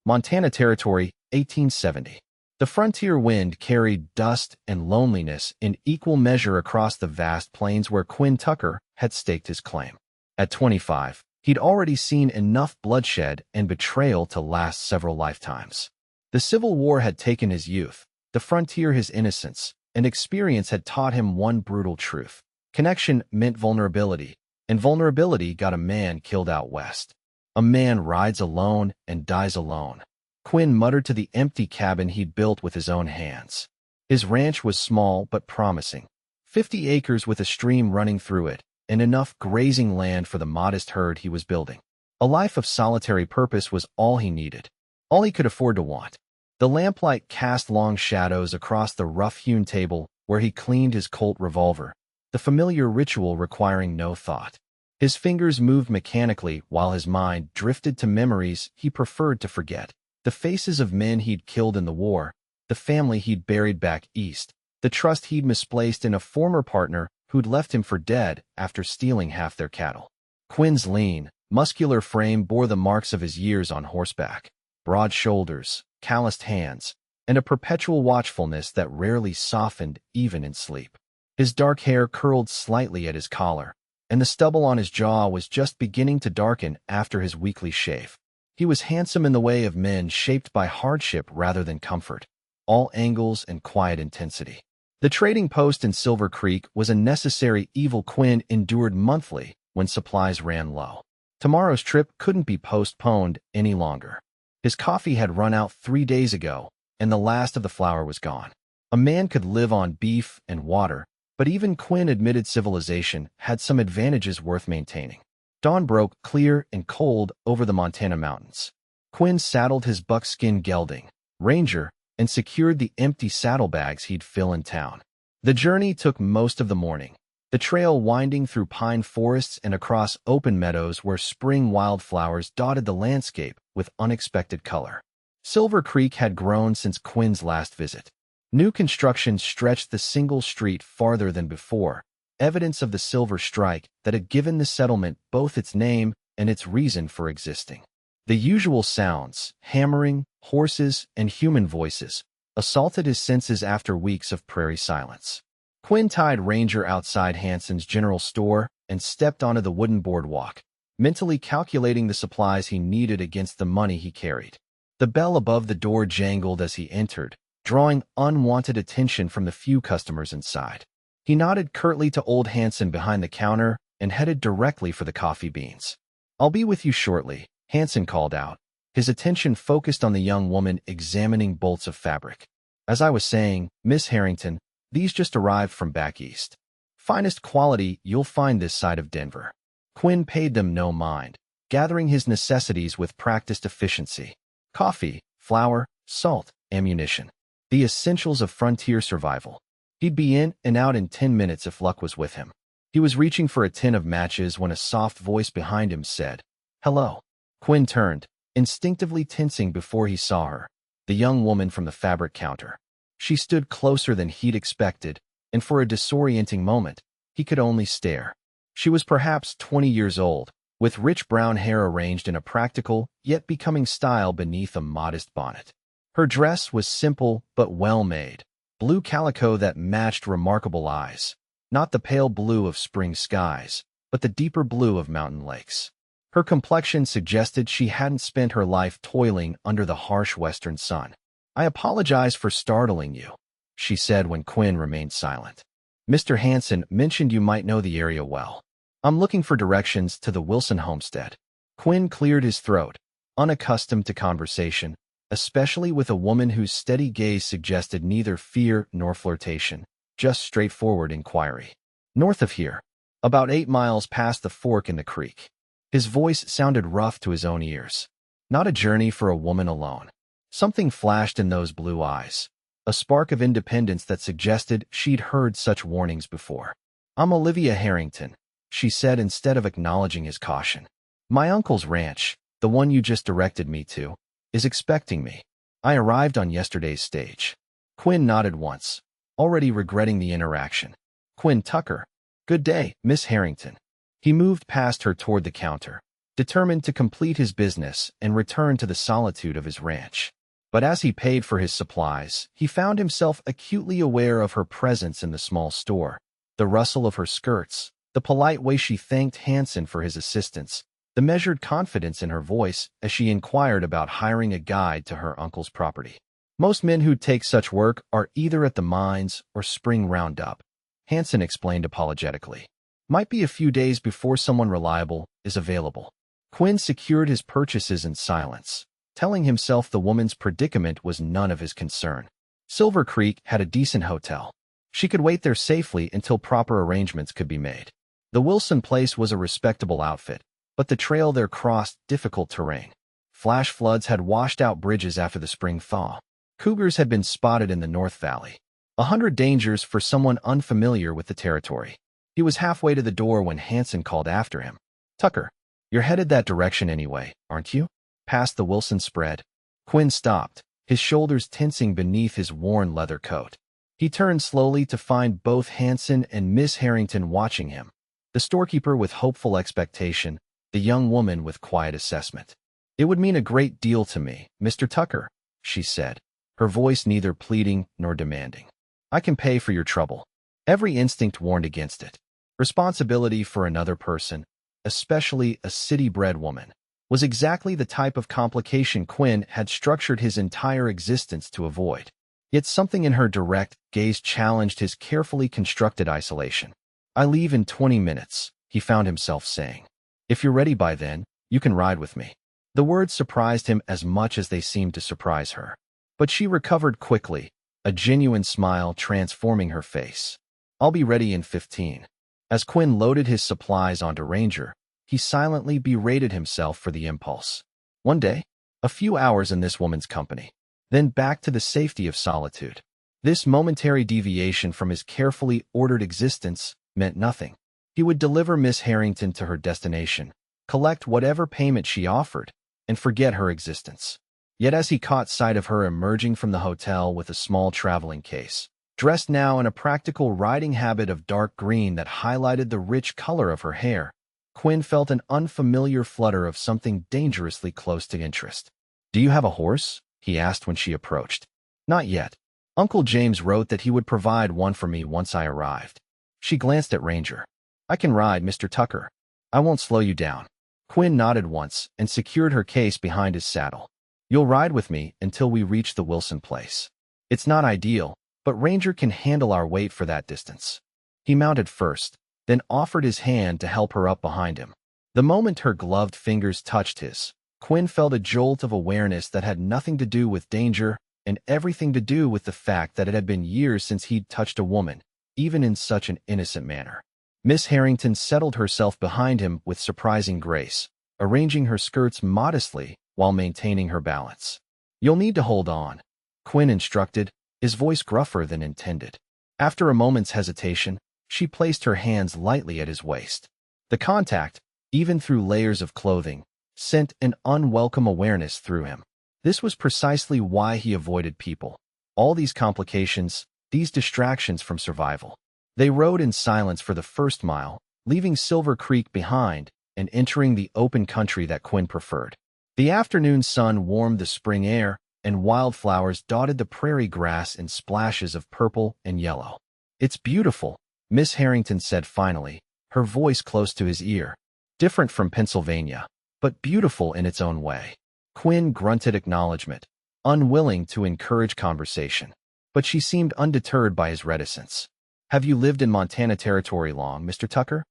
Montana Territory, 1870. The frontier wind carried dust and loneliness in equal measure across the vast plains where Quinn Tucker had staked his claim. At 25, he'd already seen enough bloodshed and betrayal to last several lifetimes. The Civil War had taken his youth, the frontier his innocence, and experience had taught him one brutal truth. Connection meant vulnerability, and vulnerability got a man killed out west. A man rides alone and dies alone. Quinn muttered to the empty cabin he'd built with his own hands. His ranch was small but promising. 50 acres with a stream running through it, and enough grazing land for the modest herd he was building. A life of solitary purpose was all he needed, all he could afford to want. The lamplight cast long shadows across the rough-hewn table where he cleaned his Colt revolver, the familiar ritual requiring no thought. His fingers moved mechanically while his mind drifted to memories he preferred to forget. The faces of men he'd killed in the war, the family he'd buried back east, the trust he'd misplaced in a former partner who'd left him for dead after stealing half their cattle. Quinn's lean, muscular frame bore the marks of his years on horseback. Broad shoulders, calloused hands, and a perpetual watchfulness that rarely softened even in sleep. His dark hair curled slightly at his collar, and the stubble on his jaw was just beginning to darken after his weekly shave. He was handsome in the way of men shaped by hardship rather than comfort, all angles and quiet intensity. The trading post in Silver Creek was a necessary evil Quinn endured monthly when supplies ran low. Tomorrow's trip couldn't be postponed any longer. His coffee had run out 3 days ago, and the last of the flour was gone. A man could live on beef and water, but even Quinn admitted civilization had some advantages worth maintaining. Dawn broke clear and cold over the Montana mountains. Quinn saddled his buckskin gelding, Ranger, and secured the empty saddlebags he'd fill in town. The journey took most of the morning, the trail winding through pine forests and across open meadows where spring wildflowers dotted the landscape with unexpected color. Silver Creek had grown since Quinn's last visit. New construction stretched the single street farther than before, evidence of the Silver Strike that had given the settlement both its name and its reason for existing. The usual sounds, hammering, horses, and human voices, assaulted his senses after weeks of prairie silence. Quinn tied Ranger outside Hanson's general store and stepped onto the wooden boardwalk, mentally calculating the supplies he needed against the money he carried. The bell above the door jangled as he entered, drawing unwanted attention from the few customers inside. He nodded curtly to old Hanson behind the counter and headed directly for the coffee beans. "I'll be with you shortly," Hanson called out, his attention focused on the young woman examining bolts of fabric. "As I was saying, Miss Harrington, these just arrived from back east. Finest quality you'll find this side of Denver." Quinn paid them no mind, gathering his necessities with practiced efficiency. Coffee, flour, salt, ammunition. The essentials of frontier survival. He'd be in and out in 10 minutes if luck was with him. He was reaching for a tin of matches when a soft voice behind him said, "Hello." Quinn turned, instinctively tensing before he saw her, the young woman from the fabric counter. She stood closer than he'd expected, and for a disorienting moment, he could only stare. She was perhaps 20 years old, with rich brown hair arranged in a practical, yet becoming style beneath a modest bonnet. Her dress was simple but well-made, blue calico that matched remarkable eyes, not the pale blue of spring skies, but the deeper blue of mountain lakes. Her complexion suggested she hadn't spent her life toiling under the harsh western sun. "I apologize for startling you," she said when Quinn remained silent. "Mr. Hanson mentioned you might know the area well. I'm looking for directions to the Wilson homestead." Quinn cleared his throat, unaccustomed to conversation, especially with a woman whose steady gaze suggested neither fear nor flirtation, just straightforward inquiry. "North of here, about 8 miles past the fork in the creek." His voice sounded rough to his own ears. Not a journey for a woman alone. Something flashed in those blue eyes, a spark of independence that suggested she'd heard such warnings before. "I'm Olivia Harrington," she said instead of acknowledging his caution. "My uncle's ranch, the one you just directed me to, is expecting me. I arrived on yesterday's stage." Quinn nodded once, already regretting the interaction. "Quinn Tucker. Good day, Miss Harrington." He moved past her toward the counter, determined to complete his business and return to the solitude of his ranch. But as he paid for his supplies, he found himself acutely aware of her presence in the small store. The rustle of her skirts, the polite way she thanked Hansen for his assistance, the measured confidence in her voice as she inquired about hiring a guide to her uncle's property. Most men who take such work are either at the mines or spring roundup, Hansen explained apologetically. Might be a few days before someone reliable is available. Quinn secured his purchases in silence, telling himself the woman's predicament was none of his concern. Silver Creek had a decent hotel. She could wait there safely until proper arrangements could be made. The Wilson place was a respectable outfit, but the trail there crossed difficult terrain. Flash floods had washed out bridges after the spring thaw. Cougars had been spotted in the North Valley. 100 dangers for someone unfamiliar with the territory. He was halfway to the door when Hansen called after him. "Tucker, you're headed that direction anyway, aren't you?" Past the Wilson spread. Quinn stopped, his shoulders tensing beneath his worn leather coat. He turned slowly to find both Hansen and Miss Harrington watching him. The storekeeper with hopeful expectation, the young woman with quiet assessment. "It would mean a great deal to me, Mr. Tucker," she said, her voice neither pleading nor demanding. "I can pay for your trouble." Every instinct warned against it. Responsibility for another person, especially a city-bred woman, was exactly the type of complication Quinn had structured his entire existence to avoid. Yet something in her direct gaze challenged his carefully constructed isolation. "I leave in 20 minutes, he found himself saying. "If you're ready by then, you can ride with me." The words surprised him as much as they seemed to surprise her. But she recovered quickly, a genuine smile transforming her face. "I'll be ready in 15. As Quinn loaded his supplies onto Ranger, he silently berated himself for the impulse. One day, a few hours in this woman's company, then back to the safety of solitude. This momentary deviation from his carefully ordered existence meant nothing. He would deliver Miss Harrington to her destination, collect whatever payment she offered, and forget her existence. Yet as he caught sight of her emerging from the hotel with a small traveling case, dressed now in a practical riding habit of dark green that highlighted the rich color of her hair, Quinn felt an unfamiliar flutter of something dangerously close to interest. "Do you have a horse?" he asked when she approached. "Not yet. Uncle James wrote that he would provide one for me once I arrived." She glanced at Ranger. "I can ride, Mr. Tucker. I won't slow you down." Quinn nodded once and secured her case behind his saddle. "You'll ride with me until we reach the Wilson place. It's not ideal, but Ranger can handle our weight for that distance." He mounted first, then offered his hand to help her up behind him. The moment her gloved fingers touched his, Quinn felt a jolt of awareness that had nothing to do with danger and everything to do with the fact that it had been years since he'd touched a woman, even in such an innocent manner. Miss Harrington settled herself behind him with surprising grace, arranging her skirts modestly while maintaining her balance. "You'll need to hold on," Quinn instructed, his voice gruffer than intended. After a moment's hesitation, she placed her hands lightly at his waist. The contact, even through layers of clothing, sent an unwelcome awareness through him. This was precisely why he avoided people. All these complications, these distractions from survival. They rode in silence for the first mile, leaving Silver Creek behind and entering the open country that Quinn preferred. The afternoon sun warmed the spring air, and wildflowers dotted the prairie grass in splashes of purple and yellow. "It's beautiful," Miss Harrington said finally, her voice close to his ear. "Different from Pennsylvania, but beautiful in its own way." Quinn grunted acknowledgement, unwilling to encourage conversation. But she seemed undeterred by his reticence. "Have you lived in Montana Territory long, Mr. Tucker?"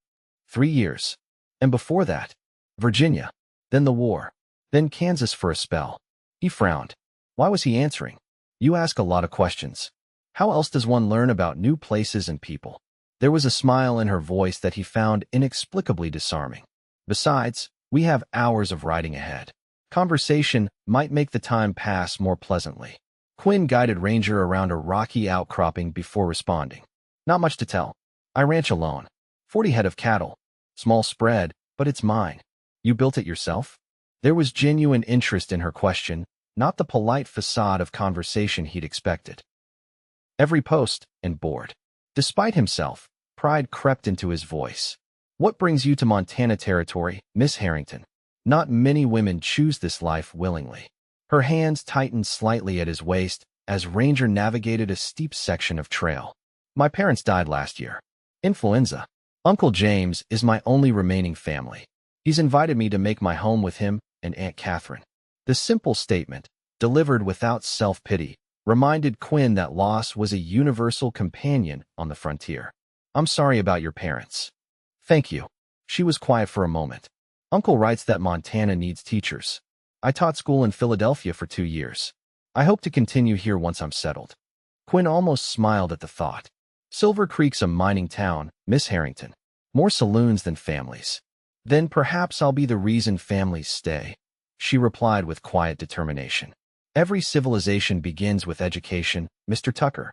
3 years. "And before that?" "Virginia. Then the war. Then Kansas for a spell." He frowned. Why was he answering? "You ask a lot of questions. How else does one learn about new places and people?" There was a smile in her voice that he found inexplicably disarming. "Besides, we have hours of riding ahead. Conversation might make the time pass more pleasantly." Quinn guided Ranger around a rocky outcropping before responding. "Not much to tell. I ranch alone. 40 head of cattle. Small spread, but it's mine." "You built it yourself?" There was genuine interest in her question, not the polite facade of conversation he'd expected. "Every post and board." Despite himself, pride crept into his voice. "What brings you to Montana Territory, Miss Harrington?" Not many women choose this life willingly. Her hands tightened slightly at his waist as Ranger navigated a steep section of trail. My parents died last year. Influenza. Uncle James is my only remaining family. He's invited me to make my home with him and Aunt Catherine. The simple statement, delivered without self-pity, reminded Quinn that loss was a universal companion on the frontier. I'm sorry about your parents. Thank you. She was quiet for a moment. Uncle writes that Montana needs teachers. I taught school in Philadelphia for 2 years. I hope to continue here once I'm settled. Quinn almost smiled at the thought. Silver Creek's a mining town, Miss Harrington. More saloons than families. Then perhaps I'll be the reason families stay, she replied with quiet determination. Every civilization begins with education, Mr. Tucker.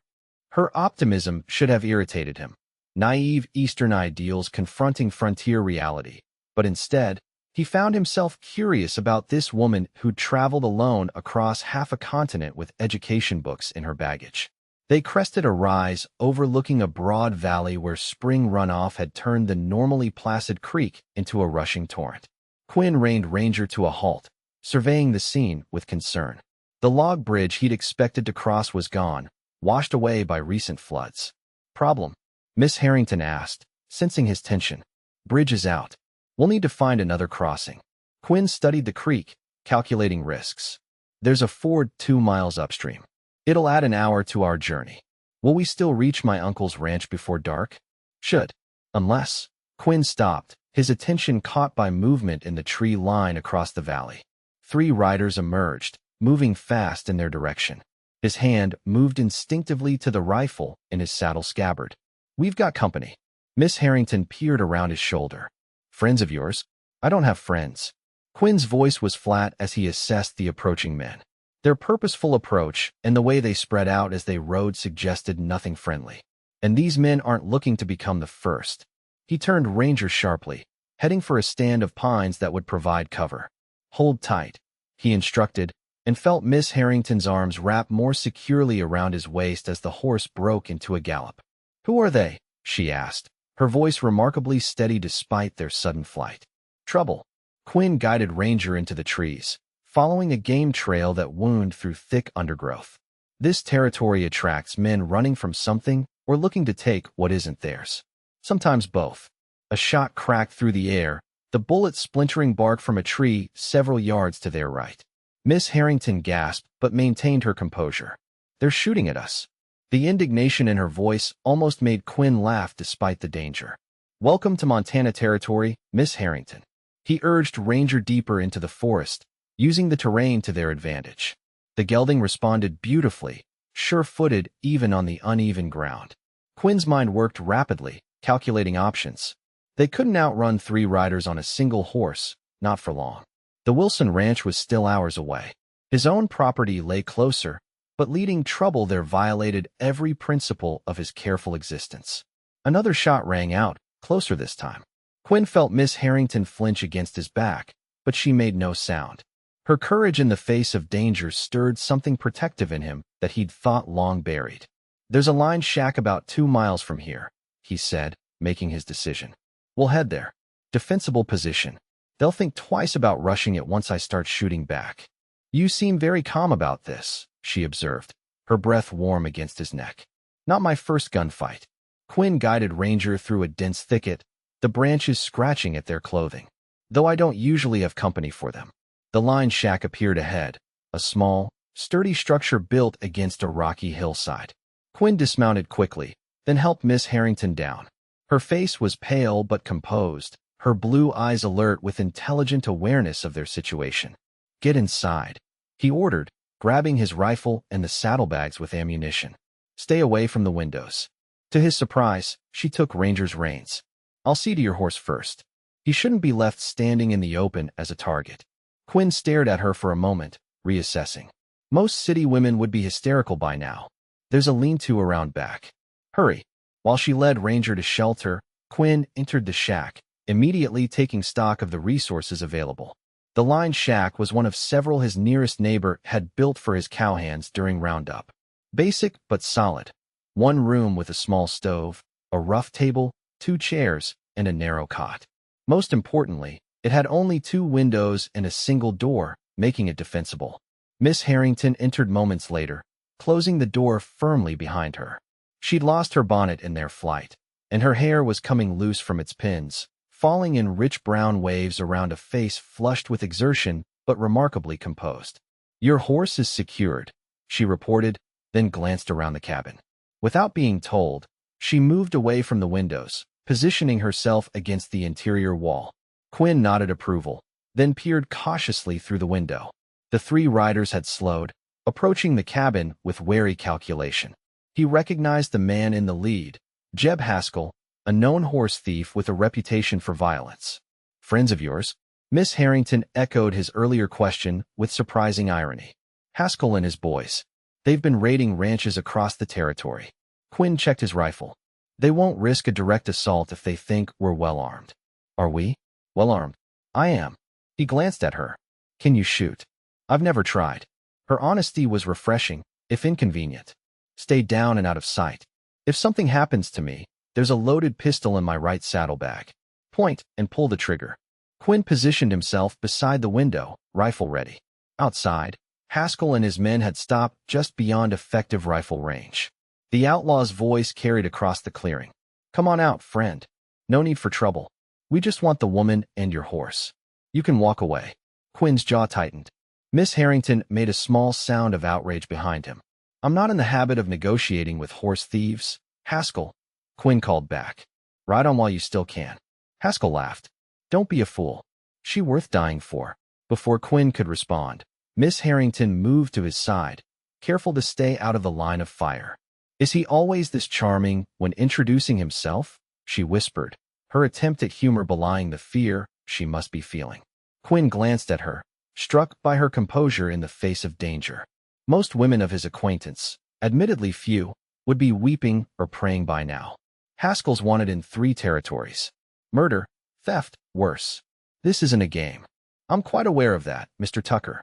Her optimism should have irritated him. Naive Eastern ideals confronting frontier reality. But instead, he found himself curious about this woman who'd traveled alone across half a continent with education books in her baggage. They crested a rise overlooking a broad valley where spring runoff had turned the normally placid creek into a rushing torrent. Quinn reined Ranger to a halt, surveying the scene with concern. The log bridge he'd expected to cross was gone, washed away by recent floods. Problem? Miss Harrington asked, sensing his tension. Bridge is out. We'll need to find another crossing. Quinn studied the creek, calculating risks. There's a ford 2 miles upstream. It'll add an hour to our journey. Will we still reach my uncle's ranch before dark? Should. Unless. Quinn stopped, his attention caught by movement in the tree line across the valley. 3 riders emerged, moving fast in their direction. His hand moved instinctively to the rifle in his saddle scabbard. We've got company. Miss Harrington peered around his shoulder. Friends of yours? I don't have friends. Quinn's voice was flat as he assessed the approaching men. Their purposeful approach and the way they spread out as they rode suggested nothing friendly. And these men aren't looking to become the first. He turned Ranger sharply, heading for a stand of pines that would provide cover. Hold tight, he instructed, and felt Miss Harrington's arms wrap more securely around his waist as the horse broke into a gallop. Who are they? She asked, her voice remarkably steady despite their sudden flight. Trouble. Quinn guided Ranger into the trees, following a game trail that wound through thick undergrowth. This territory attracts men running from something or looking to take what isn't theirs. Sometimes both. A shot cracked through the air, the bullet splintering bark from a tree several yards to their right. Miss Harrington gasped but maintained her composure. They're shooting at us. The indignation in her voice almost made Quinn laugh despite the danger. Welcome to Montana territory, Miss Harrington. He urged Ranger deeper into the forest, using the terrain to their advantage. The gelding responded beautifully, sure-footed even on the uneven ground. Quinn's mind worked rapidly, calculating options. They couldn't outrun 3 riders on a single horse, not for long. The Wilson Ranch was still hours away. His own property lay closer, but leading trouble there violated every principle of his careful existence. Another shot rang out, closer this time. Quinn felt Miss Harrington flinch against his back, but she made no sound. Her courage in the face of danger stirred something protective in him that he'd thought long buried. There's a line shack about 2 miles from here, he said, making his decision. We'll head there. Defensible position. They'll think twice about rushing it once I start shooting back. You seem very calm about this, she observed, her breath warm against his neck. Not my first gunfight. Quinn guided Ranger through a dense thicket, the branches scratching at their clothing. Though I don't usually have company for them. The line shack appeared ahead, a small, sturdy structure built against a rocky hillside. Quinn dismounted quickly, then helped Miss Harrington down. Her face was pale but composed, her blue eyes alert with intelligent awareness of their situation. Get inside, he ordered, grabbing his rifle and the saddlebags with ammunition. Stay away from the windows. To his surprise, she took Ranger's reins. I'll see to your horse first. He shouldn't be left standing in the open as a target. Quinn stared at her for a moment, reassessing. Most city women would be hysterical by now. There's a lean-to around back. Hurry. While she led Ranger to shelter, Quinn entered the shack, immediately taking stock of the resources available. The line shack was one of several his nearest neighbor had built for his cowhands during roundup. Basic but solid. 1 room with a small stove, a rough table, 2 chairs, and a narrow cot. Most importantly, It had only 2 windows and a single door, making it defensible. Miss Harrington entered moments later, closing the door firmly behind her. She'd lost her bonnet in their flight, and her hair was coming loose from its pins, falling in rich brown waves around a face flushed with exertion but remarkably composed. "Your horse is secured," she reported, then glanced around the cabin. Without being told, she moved away from the windows, positioning herself against the interior wall. Quinn nodded approval, then peered cautiously through the window. The 3 riders had slowed, approaching the cabin with wary calculation. He recognized the man in the lead, Jeb Haskell, a known horse thief with a reputation for violence. "Friends of yours?" Miss Harrington echoed his earlier question with surprising irony. "Haskell and his boys. They've been raiding ranches across the territory." Quinn checked his rifle. "They won't risk a direct assault if they think we're well-armed." "Are we? Well-armed?" "I am." He glanced at her. "Can you shoot?" "I've never tried." Her honesty was refreshing, if inconvenient. "Stay down and out of sight. If something happens to me, there's a loaded pistol in my right saddlebag. Point and pull the trigger." Quinn positioned himself beside the window, rifle ready. Outside, Haskell and his men had stopped just beyond effective rifle range. The outlaw's voice carried across the clearing. "Come on out, friend. No need for trouble. We just want the woman and your horse. You can walk away." Quinn's jaw tightened. Miss Harrington made a small sound of outrage behind him. "I'm not in the habit of negotiating with horse thieves, Haskell," Quinn called back. "Ride on while you still can." Haskell laughed. "Don't be a fool. She worth dying for." Before Quinn could respond, Miss Harrington moved to his side, careful to stay out of the line of fire. "Is he always this charming when introducing himself?" she whispered, her attempt at humor belying the fear she must be feeling. Quinn glanced at her, struck by her composure in the face of danger. Most women of his acquaintance, admittedly few, would be weeping or praying by now. Haskell's wanted in 3 territories. Murder, theft, worse. "This isn't a game." "I'm quite aware of that, Mr. Tucker."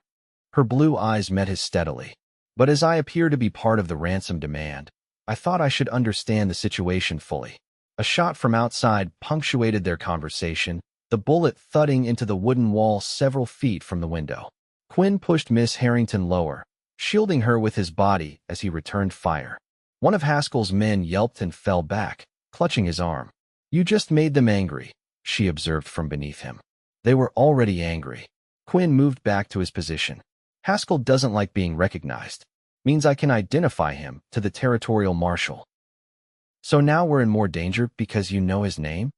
Her blue eyes met his steadily. "But as I appear to be part of the ransom demand, I thought I should understand the situation fully." A shot from outside punctuated their conversation, the bullet thudding into the wooden wall several feet from the window. Quinn pushed Miss Harrington lower, shielding her with his body as he returned fire. One of Haskell's men yelped and fell back, clutching his arm. "You just made them angry," she observed from beneath him. They were already angry. Quinn moved back to his position. "Haskell doesn't like being recognized. Means I can identify him to the territorial marshal." "So now we're in more danger because you know his name?"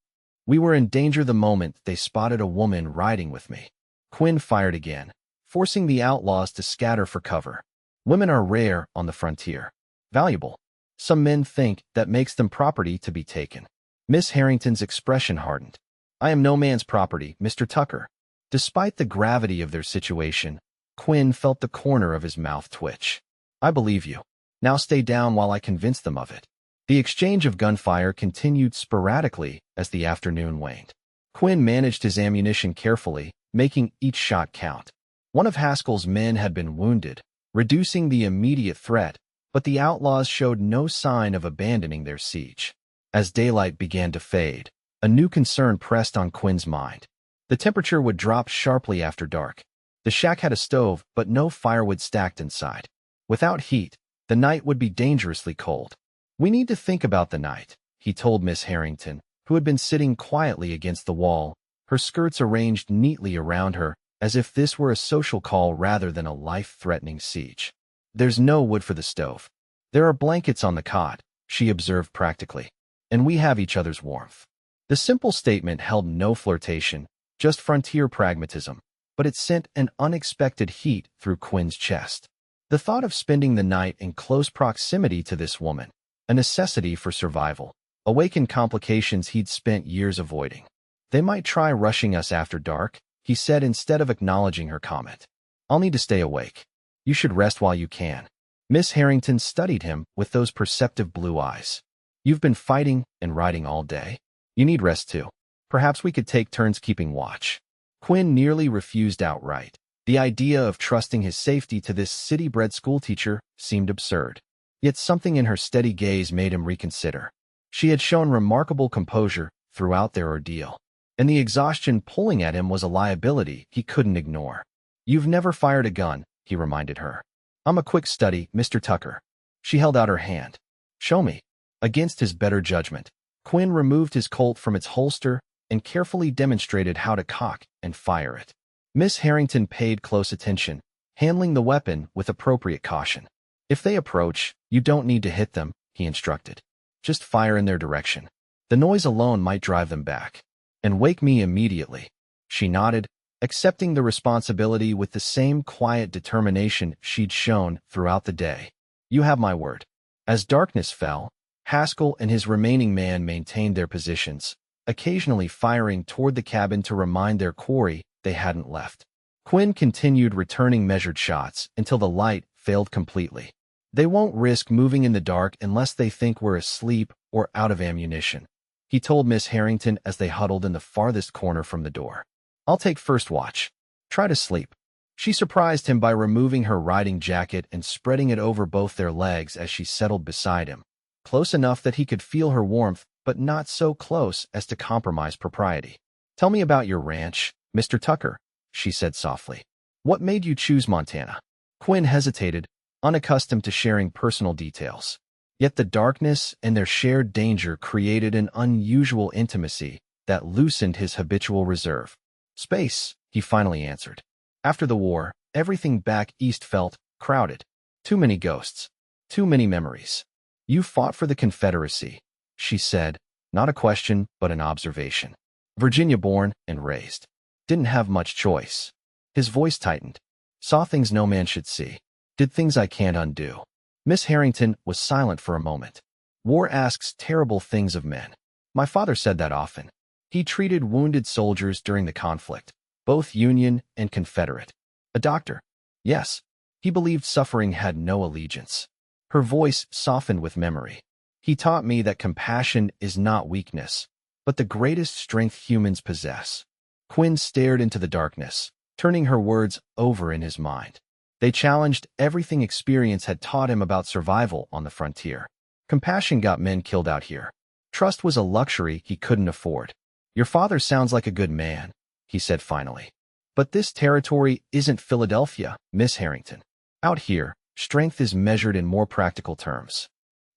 "We were in danger the moment they spotted a woman riding with me." Quinn fired again, forcing the outlaws to scatter for cover. Women are rare on the frontier. Valuable. Some men think that makes them property to be taken. Miss Harrington's expression hardened. "I am no man's property, Mr. Tucker." Despite the gravity of their situation, Quinn felt the corner of his mouth twitch. "I believe you. Now stay down while I convince them of it." The exchange of gunfire continued sporadically as the afternoon waned. Quinn managed his ammunition carefully, making each shot count. One of Haskell's men had been wounded, reducing the immediate threat, but the outlaws showed no sign of abandoning their siege. As daylight began to fade, a new concern pressed on Quinn's mind. The temperature would drop sharply after dark. The shack had a stove, but no firewood stacked inside. Without heat, the night would be dangerously cold. "We need to think about the night," he told Miss Harrington, who had been sitting quietly against the wall, her skirts arranged neatly around her, as if this were a social call rather than a life-threatening siege. "There's no wood for the stove. There are blankets on the cot," she observed practically, "and we have each other's warmth." The simple statement held no flirtation, just frontier pragmatism, but it sent an unexpected heat through Quinn's chest. The thought of spending the night in close proximity to this woman, a necessity for survival, awakened complications he'd spent years avoiding. "They might try rushing us after dark," he said instead of acknowledging her comment. "I'll need to stay awake. You should rest while you can." Miss Harrington studied him with those perceptive blue eyes. "You've been fighting and riding all day. You need rest too. Perhaps we could take turns keeping watch." Quinn nearly refused outright. The idea of trusting his safety to this city-bred schoolteacher seemed absurd. Yet something in her steady gaze made him reconsider. She had shown remarkable composure throughout their ordeal. and the exhaustion pulling at him was a liability he couldn't ignore. "You've never fired a gun," he reminded her. "I'm a quick study, Mr. Tucker." She held out her hand. "Show me." Against his better judgment, Quinn removed his Colt from its holster and carefully demonstrated how to cock and fire it. Miss Harrington paid close attention, handling the weapon with appropriate caution. "If they approach, you don't need to hit them," he instructed. "Just fire in their direction. The noise alone might drive them back. And wake me immediately." She nodded, accepting the responsibility with the same quiet determination she'd shown throughout the day. "You have my word." As darkness fell, Haskell and his remaining man maintained their positions, occasionally firing toward the cabin to remind their quarry they hadn't left. Quinn continued returning measured shots until the light failed completely. "They won't risk moving in the dark unless they think we're asleep or out of ammunition," he told Miss Harrington as they huddled in the farthest corner from the door. "I'll take first watch. Try to sleep." She surprised him by removing her riding jacket and spreading it over both their legs as she settled beside him, close enough that he could feel her warmth, but not so close as to compromise propriety. "Tell me about your ranch, Mr. Tucker," she said softly. "What made you choose Montana?" Quinn hesitated, unaccustomed to sharing personal details. Yet the darkness and their shared danger created an unusual intimacy that loosened his habitual reserve. "Space," he finally answered. "After the war, everything back east felt crowded. Too many ghosts. Too many memories." "You fought for the Confederacy," she said, not a question but an observation. "Virginia born and raised. Didn't have much choice." His voice tightened. "Saw things no man should see. Did things I can't undo." Miss Harrington was silent for a moment. "War asks terrible things of men. My father said that often. He treated wounded soldiers during the conflict, both Union and Confederate. A doctor. Yes, he believed suffering had no allegiance." Her voice softened with memory. "He taught me that compassion is not weakness, but the greatest strength humans possess." Quinn stared into the darkness, turning her words over in his mind. They challenged everything experience had taught him about survival on the frontier. Compassion got men killed out here. Trust was a luxury he couldn't afford. "Your father sounds like a good man," he said finally. "But this territory isn't Philadelphia, Miss Harrington. Out here, strength is measured in more practical terms."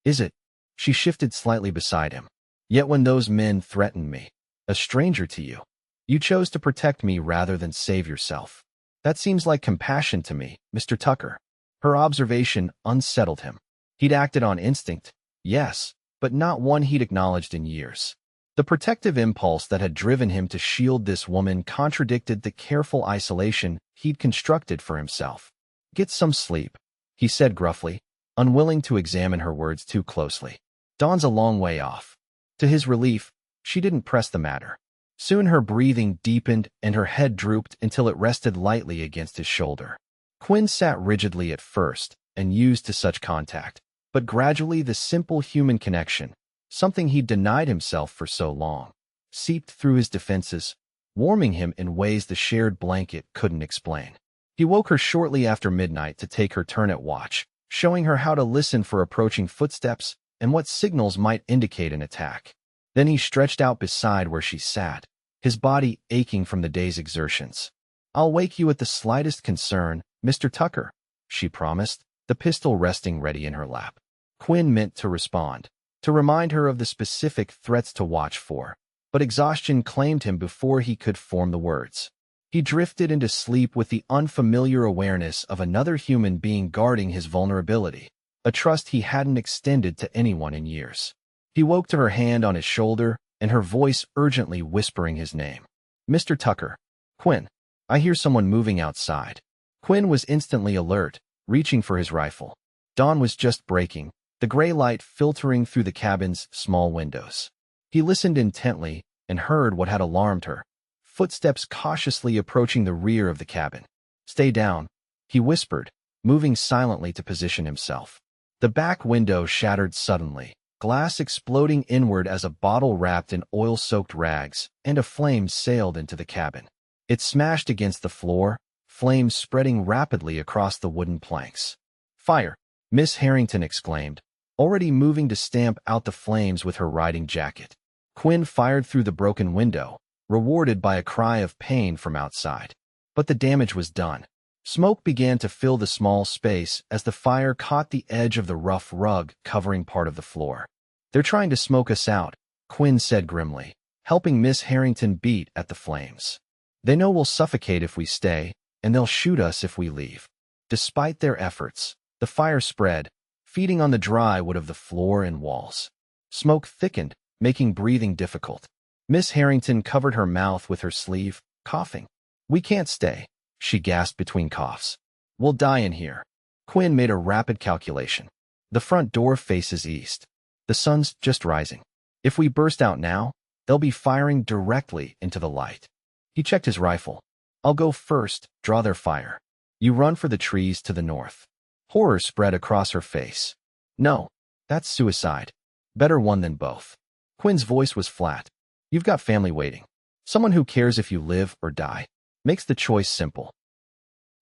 "Is it?" She shifted slightly beside him. "Yet when those men threatened me, a stranger to you, you chose to protect me rather than save yourself. That seems like compassion to me, Mr. Tucker." Her observation unsettled him. He'd acted on instinct, yes, but not one he'd acknowledged in years. The protective impulse that had driven him to shield this woman contradicted the careful isolation he'd constructed for himself. "Get some sleep," he said gruffly, unwilling to examine her words too closely. "Dawn's a long way off." To his relief, she didn't press the matter. Soon her breathing deepened and her head drooped until it rested lightly against his shoulder. Quinn sat rigidly at first and used to such contact, but gradually the simple human connection, something he'd denied himself for so long, seeped through his defenses, warming him in ways the shared blanket couldn't explain. He woke her shortly after midnight to take her turn at watch, showing her how to listen for approaching footsteps and what signals might indicate an attack. Then he stretched out beside where she sat, his body aching from the day's exertions. "I'll wake you at the slightest concern, Mr. Tucker," she promised, the pistol resting ready in her lap. Quinn meant to respond, to remind her of the specific threats to watch for, but exhaustion claimed him before he could form the words. He drifted into sleep with the unfamiliar awareness of another human being guarding his vulnerability, a trust he hadn't extended to anyone in years. He woke to her hand on his shoulder and her voice urgently whispering his name. "Mr. Tucker." "Quinn, I hear someone moving outside." Quinn was instantly alert, reaching for his rifle. Dawn was just breaking, the gray light filtering through the cabin's small windows. He listened intently and heard what had alarmed her, footsteps cautiously approaching the rear of the cabin. "Stay down," he whispered, moving silently to position himself. The back window shattered suddenly, glass exploding inward as a bottle wrapped in oil-soaked rags and a flame sailed into the cabin. It smashed against the floor, flames spreading rapidly across the wooden planks. "Fire!" Miss Harrington exclaimed, already moving to stamp out the flames with her riding jacket. Quinn fired through the broken window, rewarded by a cry of pain from outside. But the damage was done. Smoke began to fill the small space as the fire caught the edge of the rough rug covering part of the floor. "They're trying to smoke us out," Quinn said grimly, helping Miss Harrington beat at the flames. "They know we'll suffocate if we stay, and they'll shoot us if we leave." Despite their efforts, the fire spread, feeding on the dry wood of the floor and walls. Smoke thickened, making breathing difficult. Miss Harrington covered her mouth with her sleeve, coughing. "We can't stay," she gasped between coughs. "We'll die in here." Quinn made a rapid calculation. The front door faces east. The sun's just rising. If we burst out now, they'll be firing directly into the light. He checked his rifle. "I'll go first, draw their fire. You run for the trees to the north." Horror spread across her face. "No, that's suicide. Better one than both." Quinn's voice was flat. "You've got family waiting. Someone who cares if you live or die. Makes the choice simple."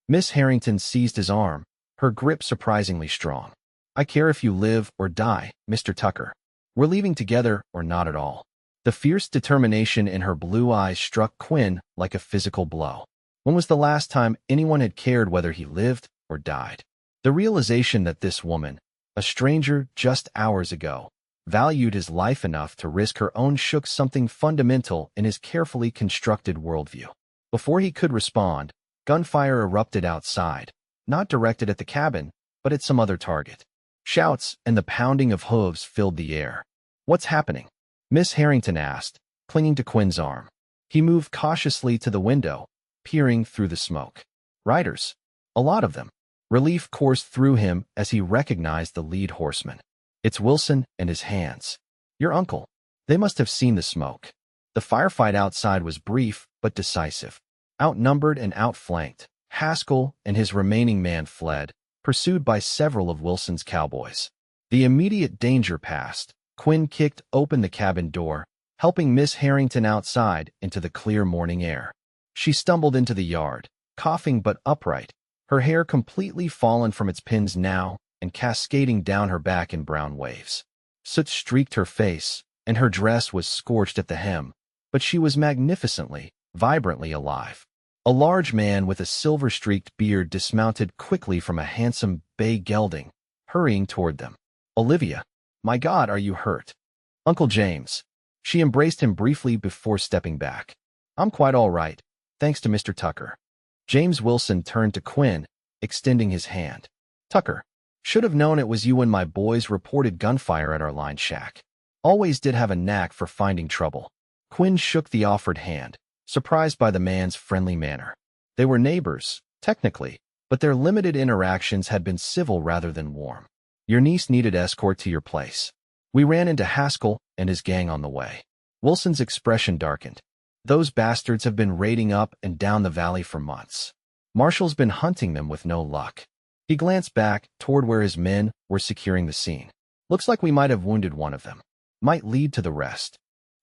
Miss Harrington seized his arm, her grip surprisingly strong. "I care if you live or die, Mr. Tucker. We're leaving together or not at all." The fierce determination in her blue eyes struck Quinn like a physical blow. When was the last time anyone had cared whether he lived or died? The realization that this woman, a stranger just hours ago, valued his life enough to risk her own shook something fundamental in his carefully constructed worldview. Before he could respond, gunfire erupted outside, not directed at the cabin, but at some other target. Shouts and the pounding of hooves filled the air. "What's happening?" Miss Harrington asked, clinging to Quinn's arm. He moved cautiously to the window, peering through the smoke. "Riders. A lot of them." Relief coursed through him as he recognized the lead horseman. "It's Wilson and his hands. Your uncle." They must have seen the smoke. The firefight outside was brief but decisive. Outnumbered and outflanked, Haskell and his remaining man fled, pursued by several of Wilson's cowboys. The immediate danger past, Quinn kicked open the cabin door, helping Miss Harrington outside into the clear morning air. She stumbled into the yard, coughing but upright, her hair completely fallen from its pins now and cascading down her back in brown waves. Soot streaked her face, and her dress was scorched at the hem, but she was magnificently, vibrantly alive. A large man with a silver-streaked beard dismounted quickly from a handsome bay gelding, hurrying toward them. "Olivia, my God, are you hurt?" "Uncle James." She embraced him briefly before stepping back. "I'm quite all right, thanks to Mr. Tucker." James Wilson turned to Quinn, extending his hand. "Tucker, should have known it was you when my boys reported gunfire at our line shack. Always did have a knack for finding trouble." Quinn shook the offered hand, surprised by the man's friendly manner. They were neighbors, technically, but their limited interactions had been civil rather than warm. "Your niece needed escort to your place. We ran into Haskell and his gang on the way." Wilson's expression darkened. "Those bastards have been raiding up and down the valley for months. Marshall's been hunting them with no luck." He glanced back toward where his men were securing the scene. "Looks like we might have wounded one of them. Might lead to the rest."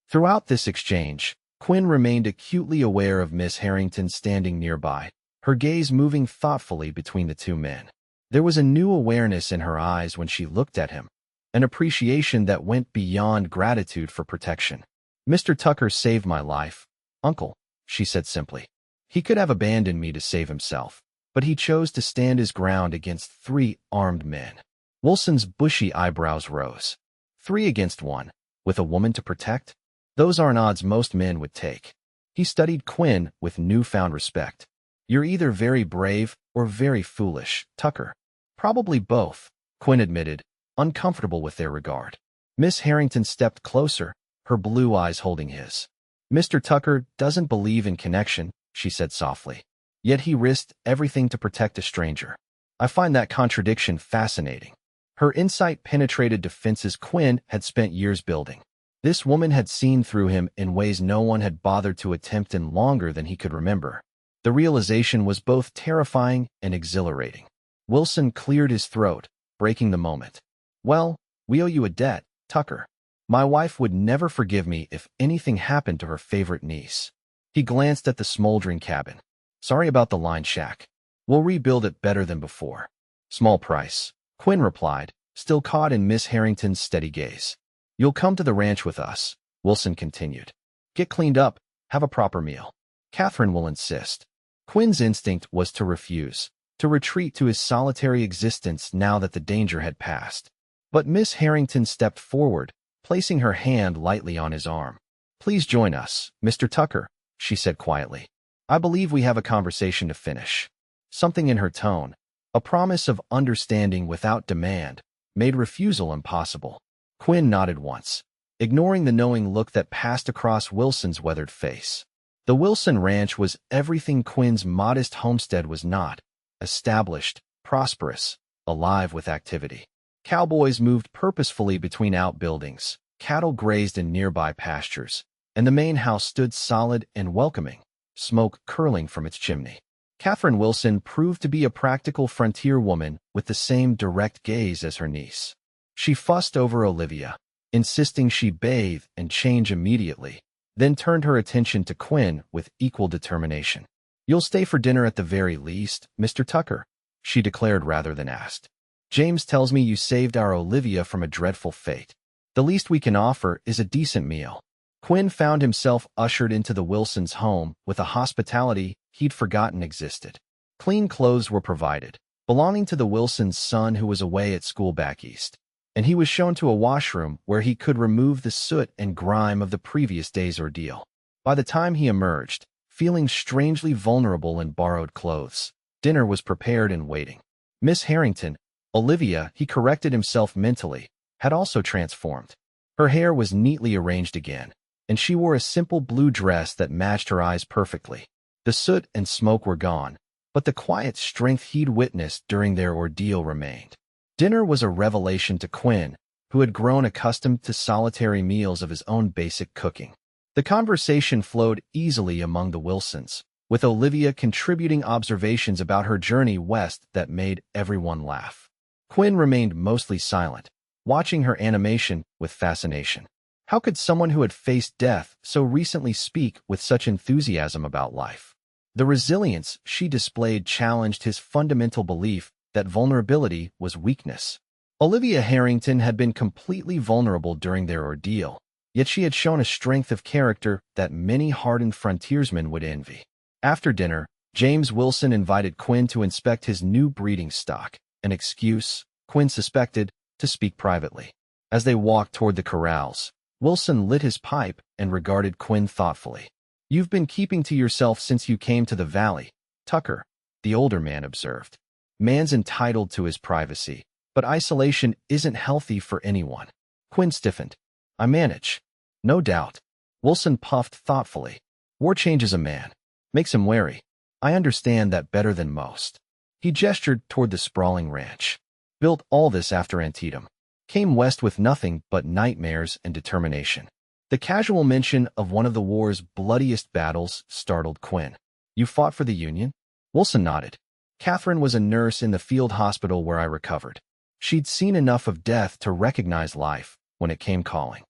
Throughout this exchange, Quinn remained acutely aware of Miss Harrington standing nearby, her gaze moving thoughtfully between the two men. There was a new awareness in her eyes when she looked at him, an appreciation that went beyond gratitude for protection. "Mr. Tucker saved my life, Uncle," she said simply. "He could have abandoned me to save himself, but he chose to stand his ground against 3 armed men." Wilson's bushy eyebrows rose. 3 against 1, with a woman to protect? Those aren't odds most men would take. He studied Quinn with newfound respect. "You're either very brave or very foolish, Tucker." "Probably both," Quinn admitted, uncomfortable with their regard. Miss Harrington stepped closer, her blue eyes holding his. "Mr. Tucker doesn't believe in connection," she said softly. "Yet he risked everything to protect a stranger. I find that contradiction fascinating." Her insight penetrated defenses Quinn had spent years building. This woman had seen through him in ways no one had bothered to attempt in longer than he could remember. The realization was both terrifying and exhilarating. Wilson cleared his throat, breaking the moment. "Well, we owe you a debt, Tucker. My wife would never forgive me if anything happened to her favorite niece." He glanced at the smoldering cabin. "Sorry about the line shack. We'll rebuild it better than before." "Small price," Quinn replied, still caught in Miss Harrington's steady gaze. "You'll come to the ranch with us," Wilson continued. "Get cleaned up, Have a proper meal. Catherine will insist. Quinn's instinct was to refuse, to retreat to his solitary existence now that the danger had passed. But Miss Harrington stepped forward, placing her hand lightly on his arm. "Please join us, Mr. Tucker," she said quietly. "I believe we have a conversation to finish." Something in her tone, a promise of understanding without demand, made refusal impossible. Quinn nodded once, ignoring the knowing look that passed across Wilson's weathered face. The Wilson Ranch was everything Quinn's modest homestead was not: established, prosperous, alive with activity. Cowboys moved purposefully between outbuildings, cattle grazed in nearby pastures, and the main house stood solid and welcoming, smoke curling from its chimney. Catherine Wilson proved to be a practical frontier woman with the same direct gaze as her niece. She fussed over Olivia, insisting she bathe and change immediately, then turned her attention to Quinn with equal determination. "You'll stay for dinner at the very least, Mr. Tucker," she declared rather than asked. "James tells me you saved our Olivia from a dreadful fate. The least we can offer is a decent meal." Quinn found himself ushered into the Wilsons' home with a hospitality he'd forgotten existed. Clean clothes were provided, belonging to the Wilsons' son who was away at school back east, and he was shown to a washroom where he could remove the soot and grime of the previous day's ordeal. By the time he emerged, feeling strangely vulnerable in borrowed clothes, dinner was prepared and waiting. Miss Harrington, Olivia, he corrected himself mentally, had also transformed. Her hair was neatly arranged again, and she wore a simple blue dress that matched her eyes perfectly. The soot and smoke were gone, but the quiet strength he'd witnessed during their ordeal remained. Dinner was a revelation to Quinn, who had grown accustomed to solitary meals of his own basic cooking. The conversation flowed easily among the Wilsons, with Olivia contributing observations about her journey west that made everyone laugh. Quinn remained mostly silent, watching her animation with fascination. How could someone who had faced death so recently speak with such enthusiasm about life? The resilience she displayed challenged his fundamental belief that vulnerability was weakness. Olivia Harrington had been completely vulnerable during their ordeal, yet she had shown a strength of character that many hardened frontiersmen would envy. After dinner, James Wilson invited Quinn to inspect his new breeding stock, an excuse, Quinn suspected, to speak privately. As they walked toward the corrals, Wilson lit his pipe and regarded Quinn thoughtfully. "You've been keeping to yourself since you came to the valley, Tucker," the older man observed. "Man's entitled to his privacy, but isolation isn't healthy for anyone." Quinn stiffened. "I manage." "No doubt." Wilson puffed thoughtfully. "War changes a man, makes him wary. I understand that better than most." He gestured toward the sprawling ranch. "Built all this after Antietam. Came west with nothing but nightmares and determination." The casual mention of one of the war's bloodiest battles startled Quinn. "You fought for the Union?" Wilson nodded. "Catherine was a nurse in the field hospital where I recovered. She'd seen enough of death to recognize life when it came calling."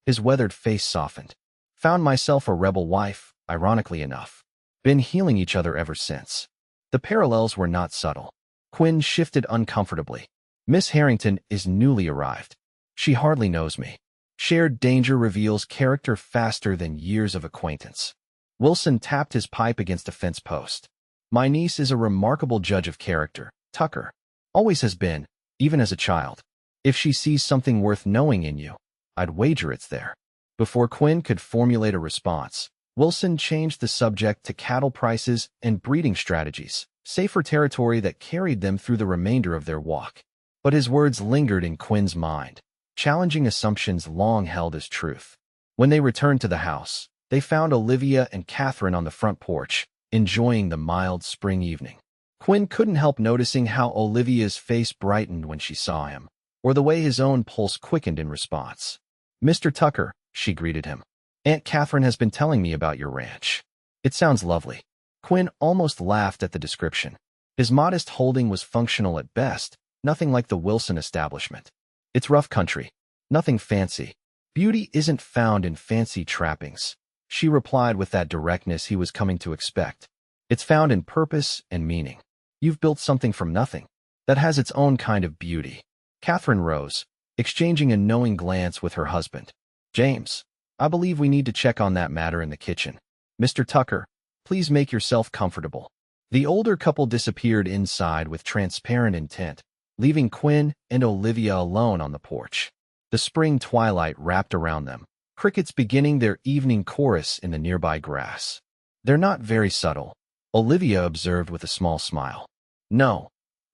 His weathered face softened. "Found myself a rebel wife, ironically enough. Been healing each other ever since." The parallels were not subtle. Quinn shifted uncomfortably. "Miss Harrington is newly arrived. She hardly knows me. Shared danger reveals character faster than years of acquaintance." Wilson tapped his pipe against a fence post. "My niece is a remarkable judge of character, Tucker. Always has been, even as a child. If she sees something worth knowing in you, I'd wager it's there." Before Quinn could formulate a response, Wilson changed the subject to cattle prices and breeding strategies, safer territory that carried them through the remainder of their walk. But his words lingered in Quinn's mind, challenging assumptions long held as truth. When they returned to the house, they found Olivia and Catherine on the front porch, enjoying the mild spring evening. Quinn couldn't help noticing how Olivia's face brightened when she saw him, or the way his own pulse quickened in response. "Mr. Tucker," she greeted him. "Aunt Catherine has been telling me about your ranch. It sounds lovely." Quinn almost laughed at the description. His modest holding was functional at best, nothing like the Wilson establishment. "It's rough country. Nothing fancy. Beauty isn't found in fancy trappings," she replied with that directness he was coming to expect. "It's found in purpose and meaning. You've built something from nothing that has its own kind of beauty." Catherine rose, exchanging a knowing glance with her husband. "James, I believe we need to check on that matter in the kitchen." Mr. Tucker, please make yourself comfortable. The older couple disappeared inside with transparent intent, leaving Quinn and Olivia alone on the porch. The spring twilight wrapped around them, crickets beginning their evening chorus in the nearby grass. They're not very subtle, Olivia observed with a small smile. No,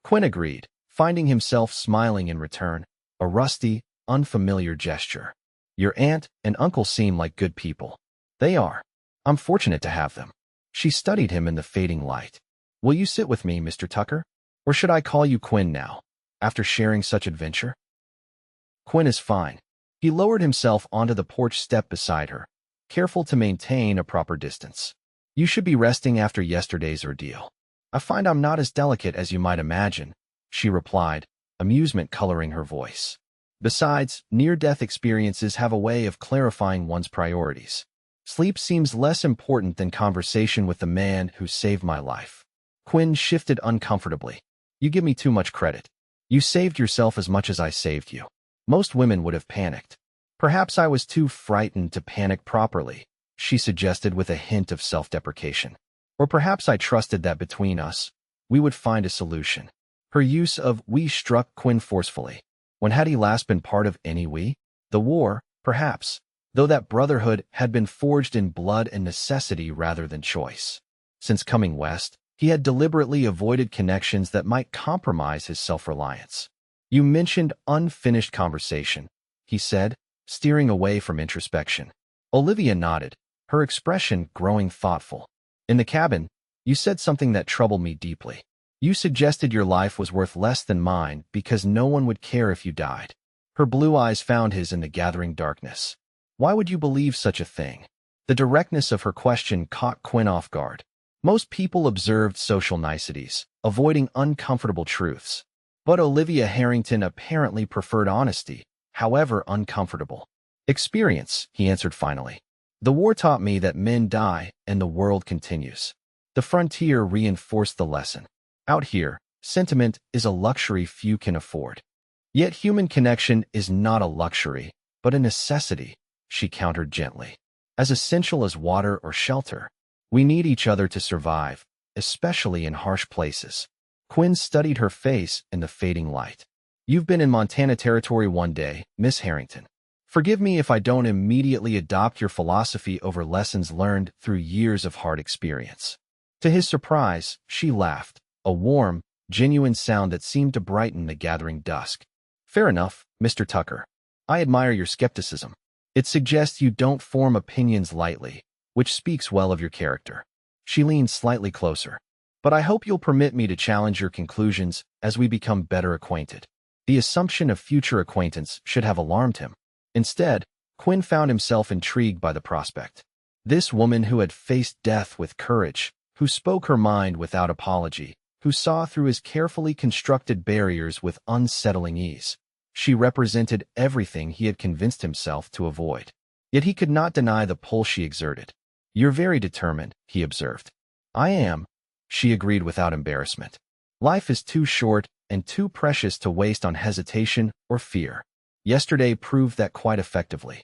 Quinn agreed, finding himself smiling in return, a rusty, unfamiliar gesture. Your aunt and uncle seem like good people. They are. I'm fortunate to have them. She studied him in the fading light. Will you sit with me, Mr. Tucker? Or should I call you Quinn now, after sharing such adventure? Quinn is fine. He lowered himself onto the porch step beside her, careful to maintain a proper distance. You should be resting after yesterday's ordeal. I find I'm not as delicate as you might imagine, she replied, amusement coloring her voice. Besides, near-death experiences have a way of clarifying one's priorities. Sleep seems less important than conversation with the man who saved my life. Quinn shifted uncomfortably. You give me too much credit. You saved yourself as much as I saved you. Most women would have panicked. Perhaps I was too frightened to panic properly, she suggested with a hint of self-deprecation. Or perhaps I trusted that between us, we would find a solution. Her use of we struck Quinn forcefully. When had he last been part of any we? The war, perhaps, though that brotherhood had been forged in blood and necessity rather than choice. Since coming west, he had deliberately avoided connections that might compromise his self-reliance. You mentioned unfinished conversation, he said, steering away from introspection. Olivia nodded, her expression growing thoughtful. In the cabin, you said something that troubled me deeply. You suggested your life was worth less than mine because no one would care if you died. Her blue eyes found his in the gathering darkness. Why would you believe such a thing? The directness of her question caught Quinn off guard. Most people observed social niceties, avoiding uncomfortable truths. But Olivia Harrington apparently preferred honesty, however uncomfortable. Experience, he answered finally. The war taught me that men die and the world continues. The frontier reinforced the lesson. Out here, sentiment is a luxury few can afford. Yet human connection is not a luxury, but a necessity, she countered gently. As essential as water or shelter, we need each other to survive, especially in harsh places. Quinn studied her face in the fading light. You've been in Montana Territory one day, Miss Harrington. Forgive me if I don't immediately adopt your philosophy over lessons learned through years of hard experience. To his surprise, she laughed, a warm, genuine sound that seemed to brighten the gathering dusk. Fair enough, Mr. Tucker. I admire your skepticism. It suggests you don't form opinions lightly, which speaks well of your character. She leaned slightly closer. But I hope you'll permit me to challenge your conclusions as we become better acquainted. The assumption of future acquaintance should have alarmed him. Instead, Quinn found himself intrigued by the prospect. This woman who had faced death with courage, who spoke her mind without apology, who saw through his carefully constructed barriers with unsettling ease. She represented everything he had convinced himself to avoid. Yet he could not deny the pull she exerted. You're very determined, he observed. I am, she agreed without embarrassment. Life is too short and too precious to waste on hesitation or fear. Yesterday proved that quite effectively.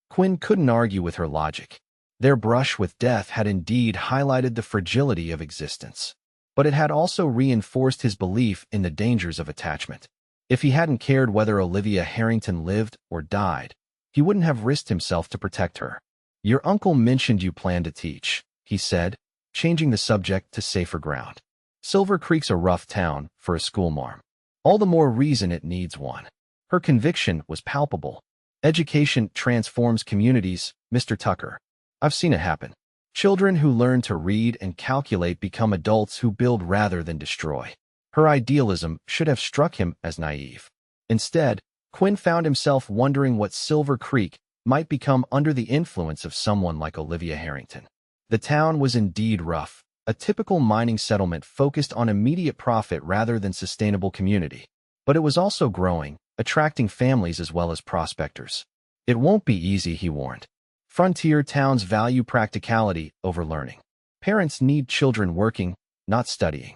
Quinn couldn't argue with her logic. Their brush with death had indeed highlighted the fragility of existence. But it had also reinforced his belief in the dangers of attachment. If he hadn't cared whether Olivia Harrington lived or died, he wouldn't have risked himself to protect her. Your uncle mentioned you plan to teach, he said, changing the subject to safer ground. Silver Creek's a rough town for a schoolmarm. All the more reason it needs one. Her conviction was palpable. Education transforms communities, Mr. Tucker. I've seen it happen. Children who learn to read and calculate become adults who build rather than destroy. Her idealism should have struck him as naive. Instead, Quinn found himself wondering what Silver Creek might become under the influence of someone like Olivia Harrington. The town was indeed rough, a typical mining settlement focused on immediate profit rather than sustainable community. But it was also growing, attracting families as well as prospectors. It won't be easy, he warned. Frontier towns value practicality over learning. Parents need children working, not studying.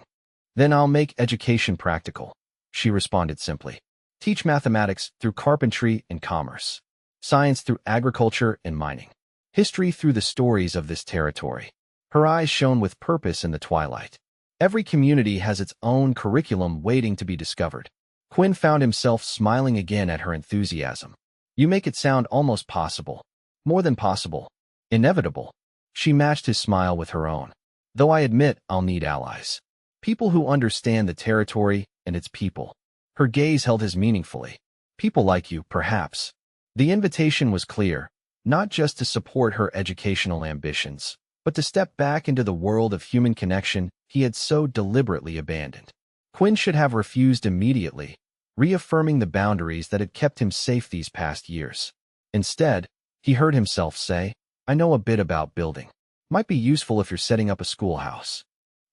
Then I'll make education practical, she responded simply. Teach mathematics through carpentry and commerce. Science through agriculture and mining. History through the stories of this territory. Her eyes shone with purpose in the twilight. Every community has its own curriculum waiting to be discovered. Quinn found himself smiling again at her enthusiasm. You make it sound almost possible. More than possible. Inevitable. She matched his smile with her own. Though I admit I'll need allies. People who understand the territory and its people. Her gaze held his meaningfully. People like you, perhaps. The invitation was clear, not just to support her educational ambitions, but to step back into the world of human connection he had so deliberately abandoned. Quinn should have refused immediately, reaffirming the boundaries that had kept him safe these past years. Instead, he heard himself say, I know a bit about building. Might be useful if you're setting up a schoolhouse.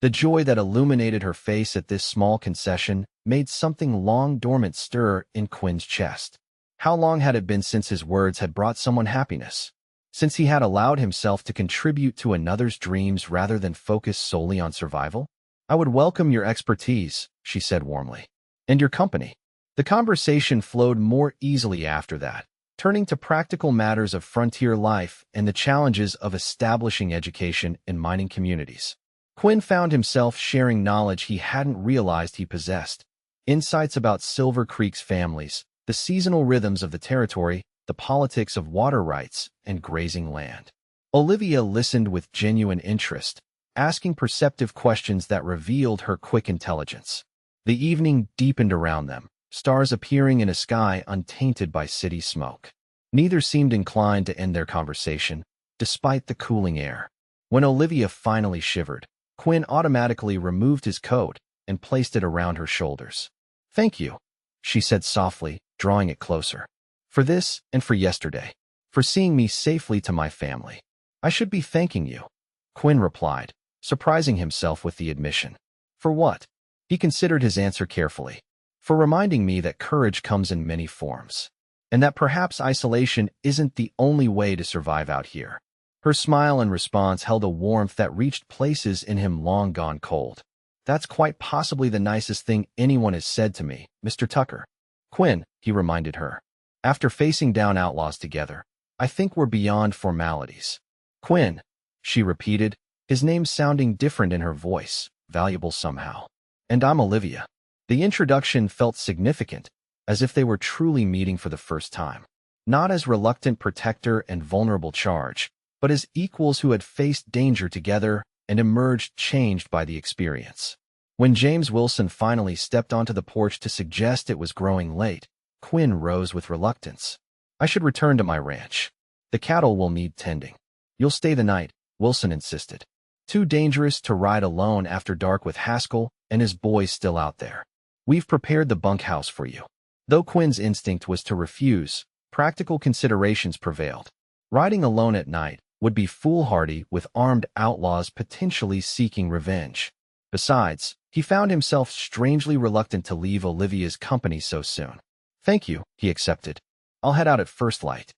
The joy that illuminated her face at this small concession made something long dormant stir in Quinn's chest. How long had it been since his words had brought someone happiness? Since he had allowed himself to contribute to another's dreams rather than focus solely on survival? I would welcome your expertise, she said warmly. And your company. The conversation flowed more easily after that, turning to practical matters of frontier life and the challenges of establishing education in mining communities. Quinn found himself sharing knowledge he hadn't realized he possessed. Insights about Silver Creek's families, the seasonal rhythms of the territory, the politics of water rights and grazing land. Olivia listened with genuine interest, asking perceptive questions that revealed her quick intelligence. The evening deepened around them, stars appearing in a sky untainted by city smoke. Neither seemed inclined to end their conversation, despite the cooling air. When Olivia finally shivered, Quinn automatically removed his coat and placed it around her shoulders. Thank you, she said softly, drawing it closer. For this and for yesterday. For seeing me safely to my family. I should be thanking you, Quinn replied, surprising himself with the admission. For what? He considered his answer carefully. For reminding me that courage comes in many forms. And that perhaps isolation isn't the only way to survive out here. Her smile and response held a warmth that reached places in him long gone cold. That's quite possibly the nicest thing anyone has said to me, Mr. Tucker. Quinn, he reminded her. After facing down outlaws together, I think we're beyond formalities. Quinn, she repeated, his name sounding different in her voice, valuable somehow. And I'm Olivia. The introduction felt significant, as if they were truly meeting for the first time. Not as reluctant protector and vulnerable charge, but as equals who had faced danger together and emerged changed by the experience. When James Wilson finally stepped onto the porch to suggest it was growing late, Quinn rose with reluctance. I should return to my ranch. The cattle will need tending. You'll stay the night, Wilson insisted. Too dangerous to ride alone after dark with Haskell and his boys still out there. We've prepared the bunkhouse for you. Though Quinn's instinct was to refuse, practical considerations prevailed. Riding alone at night would be foolhardy with armed outlaws potentially seeking revenge. Besides, he found himself strangely reluctant to leave Olivia's company so soon. Thank you, he accepted. I'll head out at first light.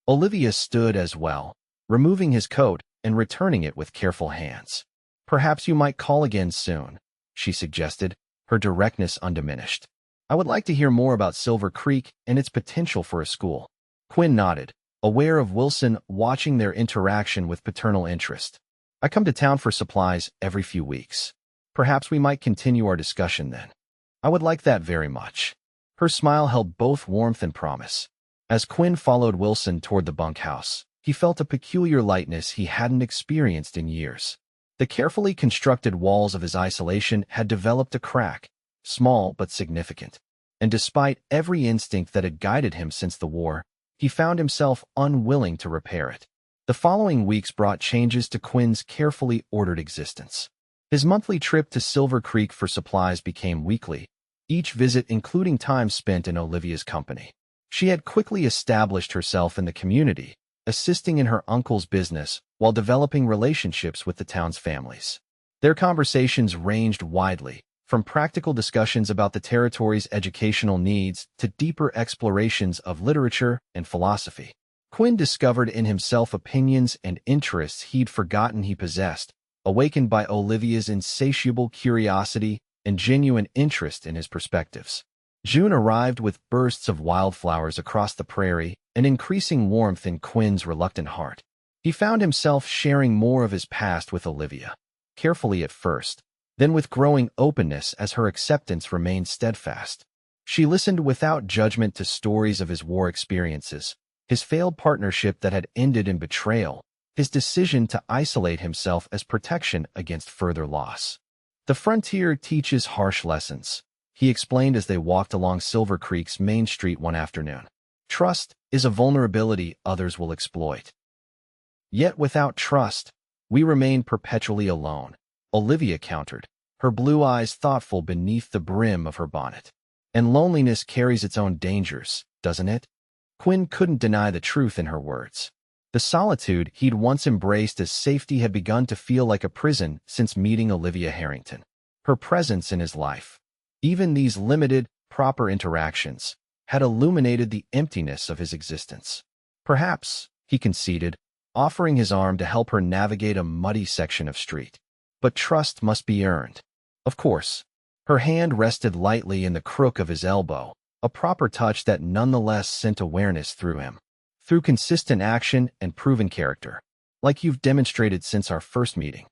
Olivia stood as well, removing his coat and returning it with careful hands. Perhaps you might call again soon, she suggested, her directness undiminished. I would like to hear more about Silver Creek and its potential for a school. Quinn nodded, aware of Wilson watching their interaction with paternal interest. I come to town for supplies every few weeks. Perhaps we might continue our discussion then. I would like that very much. Her smile held both warmth and promise. As Quinn followed Wilson toward the bunkhouse, he felt a peculiar lightness he hadn't experienced in years. The carefully constructed walls of his isolation had developed a crack, small but significant. And despite every instinct that had guided him since the war, he found himself unwilling to repair it. The following weeks brought changes to Quinn's carefully ordered existence. His monthly trip to Silver Creek for supplies became weekly, each visit including time spent in Olivia's company. She had quickly established herself in the community, assisting in her uncle's business while developing relationships with the town's families. Their conversations ranged widely, from practical discussions about the territory's educational needs to deeper explorations of literature and philosophy. Quinn discovered in himself opinions and interests he'd forgotten he possessed, awakened by Olivia's insatiable curiosity and genuine interest in his perspectives. June arrived with bursts of wildflowers across the prairie and increasing warmth in Quinn's reluctant heart. He found himself sharing more of his past with Olivia, carefully at first, then with growing openness as her acceptance remained steadfast. She listened without judgment to stories of his war experiences, his failed partnership that had ended in betrayal, his decision to isolate himself as protection against further loss. The frontier teaches harsh lessons, he explained as they walked along Silver Creek's main street one afternoon. Trust is a vulnerability others will exploit. Yet without trust, we remain perpetually alone, Olivia countered, her blue eyes thoughtful beneath the brim of her bonnet. And loneliness carries its own dangers, doesn't it? Quinn couldn't deny the truth in her words. The solitude he'd once embraced as safety had begun to feel like a prison since meeting Olivia Harrington. Her presence in his life, even these limited, proper interactions, had illuminated the emptiness of his existence. Perhaps, he conceded, offering his arm to help her navigate a muddy section of street. But trust must be earned. Of course. Her hand rested lightly in the crook of his elbow, a proper touch that nonetheless sent awareness through him. Through consistent action and proven character, like you've demonstrated since our first meeting.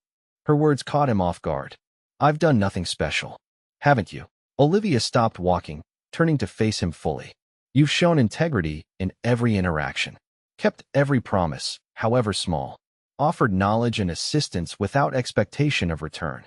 Her words caught him off guard. I've done nothing special. Haven't you? Olivia stopped walking, turning to face him fully. You've shown integrity in every interaction. Kept every promise, however small. Offered knowledge and assistance without expectation of return.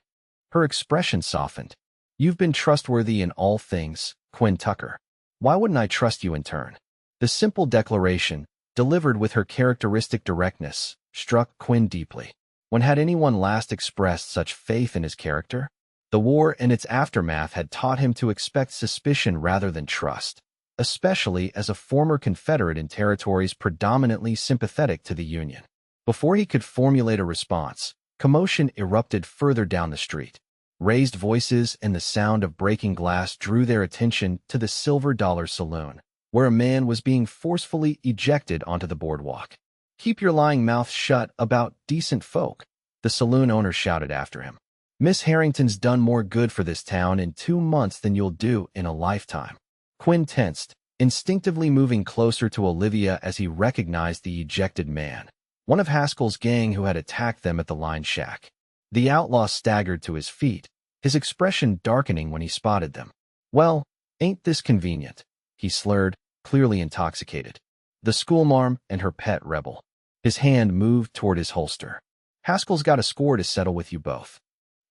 Her expression softened. You've been trustworthy in all things, Quinn Tucker. Why wouldn't I trust you in turn? The simple declaration, delivered with her characteristic directness, struck Quinn deeply. When had anyone last expressed such faith in his character? The war and its aftermath had taught him to expect suspicion rather than trust, especially as a former Confederate in territories predominantly sympathetic to the Union. Before he could formulate a response, commotion erupted further down the street. Raised voices and the sound of breaking glass drew their attention to the Silver Dollar Saloon, where a man was being forcefully ejected onto the boardwalk. Keep your lying mouth shut about decent folk, the saloon owner shouted after him. Miss Harrington's done more good for this town in 2 months than you'll do in a lifetime. Quinn tensed, instinctively moving closer to Olivia as he recognized the ejected man, one of Haskell's gang who had attacked them at the line shack. The outlaw staggered to his feet, his expression darkening when he spotted them. Well, ain't this convenient, he slurred, clearly intoxicated. The schoolmarm and her pet rebel. His hand moved toward his holster. Haskell's got a score to settle with you both.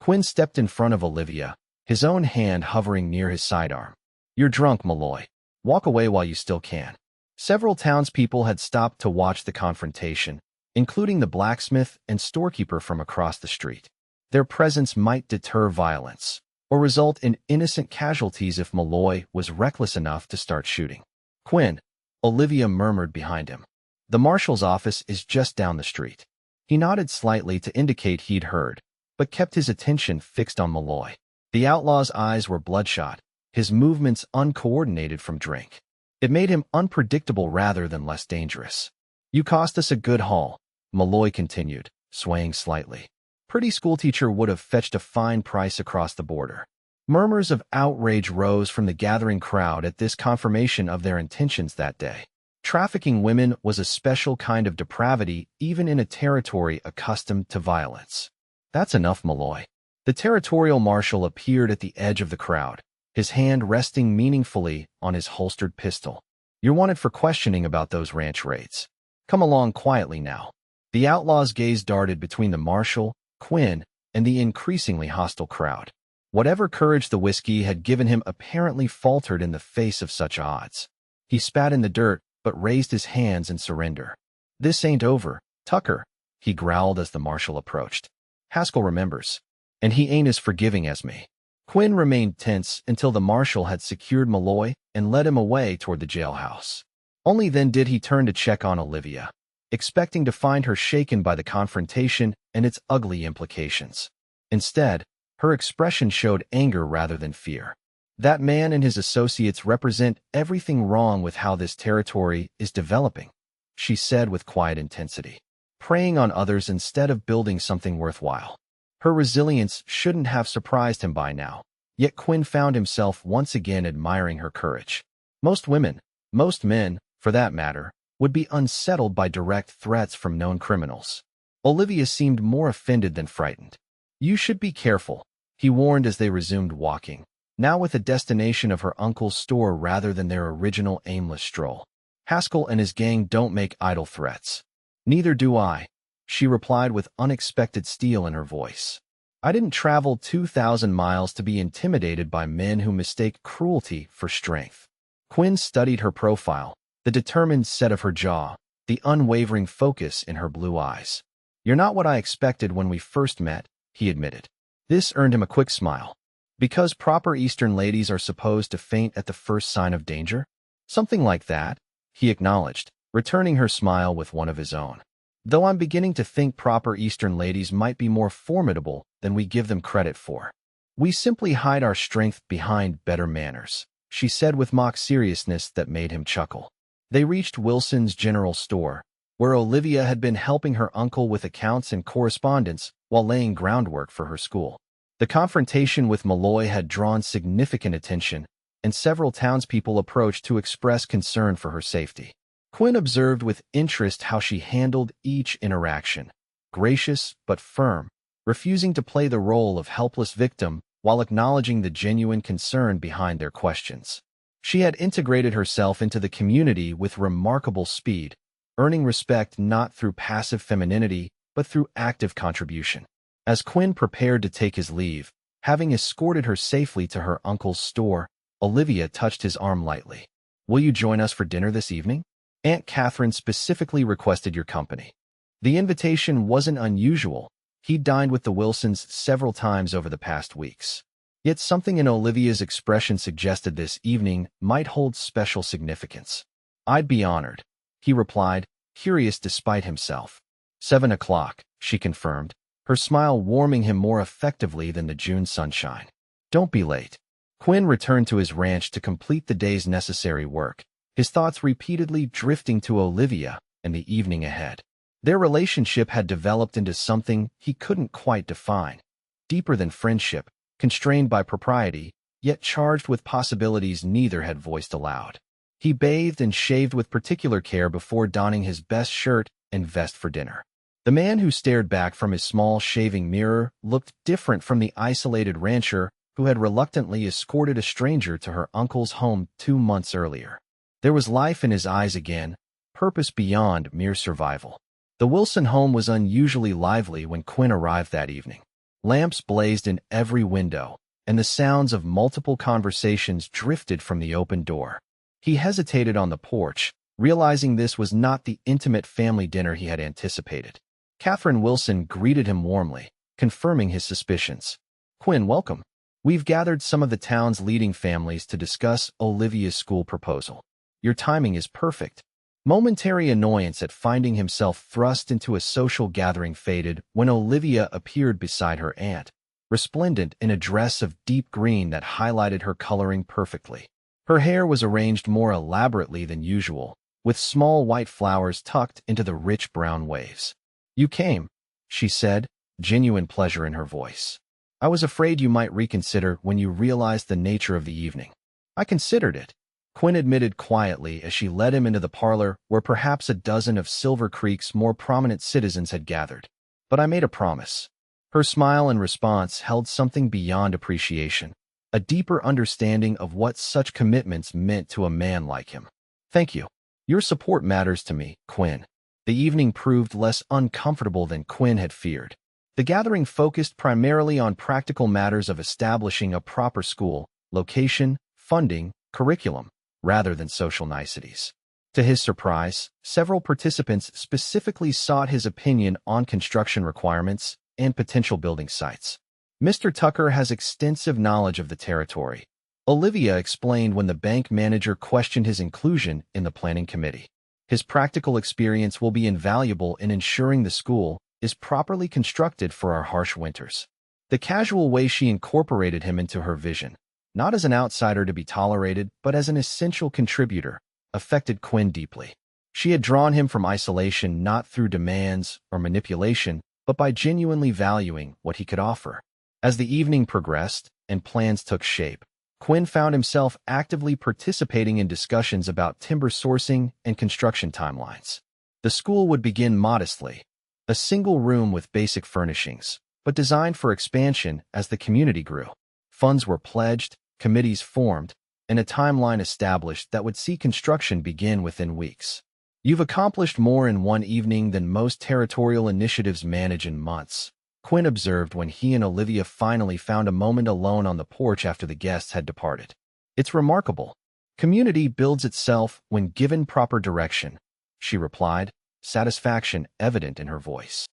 Quinn stepped in front of Olivia, his own hand hovering near his sidearm. You're drunk, Malloy. Walk away while you still can. Several townspeople had stopped to watch the confrontation, including the blacksmith and storekeeper from across the street. Their presence might deter violence, or result in innocent casualties if Malloy was reckless enough to start shooting. Quinn, Olivia murmured behind him. The marshal's office is just down the street. He nodded slightly to indicate he'd heard, but kept his attention fixed on Malloy. The outlaw's eyes were bloodshot, his movements uncoordinated from drink. It made him unpredictable rather than less dangerous. You cost us a good haul, Malloy continued, swaying slightly. Pretty schoolteacher would have fetched a fine price across the border. Murmurs of outrage rose from the gathering crowd at this confirmation of their intentions that day. Trafficking women was a special kind of depravity even in a territory accustomed to violence. That's enough, Malloy. The territorial marshal appeared at the edge of the crowd, his hand resting meaningfully on his holstered pistol. You're wanted for questioning about those ranch raids. Come along quietly now. The outlaw's gaze darted between the marshal, Quinn, and the increasingly hostile crowd. Whatever courage the whiskey had given him apparently faltered in the face of such odds. He spat in the dirt, but raised his hands in surrender. This ain't over, Tucker, he growled as the marshal approached. Haskell remembers, and he ain't as forgiving as me. Quinn remained tense until the marshal had secured Malloy and led him away toward the jailhouse. Only then did he turn to check on Olivia, expecting to find her shaken by the confrontation and its ugly implications. Instead, her expression showed anger rather than fear. That man and his associates represent everything wrong with how this territory is developing, she said with quiet intensity. Preying on others instead of building something worthwhile. Her resilience shouldn't have surprised him by now, yet Quinn found himself once again admiring her courage. Most women, most men, for that matter, would be unsettled by direct threats from known criminals. Olivia seemed more offended than frightened. "You should be careful," he warned as they resumed walking, now with the destination of her uncle's store rather than their original aimless stroll. "Haskell and his gang don't make idle threats." "Neither do I," she replied with unexpected steel in her voice. "I didn't travel 2,000 miles to be intimidated by men who mistake cruelty for strength." Quinn studied her profile, the determined set of her jaw, the unwavering focus in her blue eyes. "You're not what I expected when we first met," he admitted. This earned him a quick smile. "Because proper Eastern ladies are supposed to faint at the first sign of danger?" "Something like that," he acknowledged, returning her smile with one of his own. "Though I'm beginning to think proper Eastern ladies might be more formidable than we give them credit for. We simply hide our strength behind better manners," she said with mock seriousness that made him chuckle. They reached Wilson's General Store, where Olivia had been helping her uncle with accounts and correspondence while laying groundwork for her school. The confrontation with Malloy had drawn significant attention, and several townspeople approached to express concern for her safety. Quinn observed with interest how she handled each interaction, gracious but firm, refusing to play the role of helpless victim while acknowledging the genuine concern behind their questions. She had integrated herself into the community with remarkable speed, earning respect not through passive femininity but through active contribution. As Quinn prepared to take his leave, having escorted her safely to her uncle's store, Olivia touched his arm lightly. "Will you join us for dinner this evening? Aunt Catherine specifically requested your company." The invitation wasn't unusual. He'd dined with the Wilsons several times over the past weeks. Yet something in Olivia's expression suggested this evening might hold special significance. "I'd be honored," he replied, curious despite himself. 7 o'clock, she confirmed, her smile warming him more effectively than the June sunshine. "Don't be late." Quinn returned to his ranch to complete the day's necessary work, his thoughts repeatedly drifting to Olivia and the evening ahead. Their relationship had developed into something he couldn't quite define, deeper than friendship, constrained by propriety, yet charged with possibilities neither had voiced aloud. He bathed and shaved with particular care before donning his best shirt and vest for dinner. The man who stared back from his small shaving mirror looked different from the isolated rancher who had reluctantly escorted a stranger to her uncle's home 2 months earlier. There was life in his eyes again, purpose beyond mere survival. The Wilson home was unusually lively when Quinn arrived that evening. Lamps blazed in every window, and the sounds of multiple conversations drifted from the open door. He hesitated on the porch, realizing this was not the intimate family dinner he had anticipated. Catherine Wilson greeted him warmly, confirming his suspicions. "Quinn, welcome. We've gathered some of the town's leading families to discuss Olivia's school proposal. Your timing is perfect." Momentary annoyance at finding himself thrust into a social gathering faded when Olivia appeared beside her aunt, resplendent in a dress of deep green that highlighted her coloring perfectly. Her hair was arranged more elaborately than usual, with small white flowers tucked into the rich brown waves. "You came," she said, genuine pleasure in her voice. "I was afraid you might reconsider when you realized the nature of the evening." "I considered it," Quinn admitted quietly as she led him into the parlor where perhaps a dozen of Silver Creek's more prominent citizens had gathered. "But I made a promise." Her smile in response held something beyond appreciation, a deeper understanding of what such commitments meant to a man like him. "Thank you. Your support matters to me, Quinn." The evening proved less uncomfortable than Quinn had feared. The gathering focused primarily on practical matters of establishing a proper school, location, funding, curriculum, rather than social niceties. To his surprise, several participants specifically sought his opinion on construction requirements and potential building sites. "Mr. Tucker has extensive knowledge of the territory," Olivia explained when the bank manager questioned his inclusion in the planning committee. "His practical experience will be invaluable in ensuring the school is properly constructed for our harsh winters." The casual way she incorporated him into her vision, not as an outsider to be tolerated, but as an essential contributor, affected Quinn deeply. She had drawn him from isolation not through demands or manipulation, but by genuinely valuing what he could offer. As the evening progressed and plans took shape, Quinn found himself actively participating in discussions about timber sourcing and construction timelines. The school would begin modestly, a single room with basic furnishings, but designed for expansion as the community grew. Funds were pledged, committees formed, and a timeline established that would see construction begin within weeks. "You've accomplished more in one evening than most territorial initiatives manage in months," Quinn observed when he and Olivia finally found a moment alone on the porch after the guests had departed. "It's remarkable. Community builds itself when given proper direction," she replied, satisfaction evident in her voice.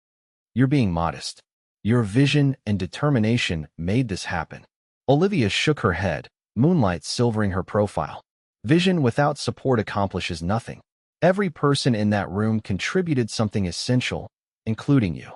"You're being modest. Your vision and determination made this happen." Olivia shook her head, moonlight silvering her profile. "Vision without support accomplishes nothing. Every person in that room contributed something essential, including you."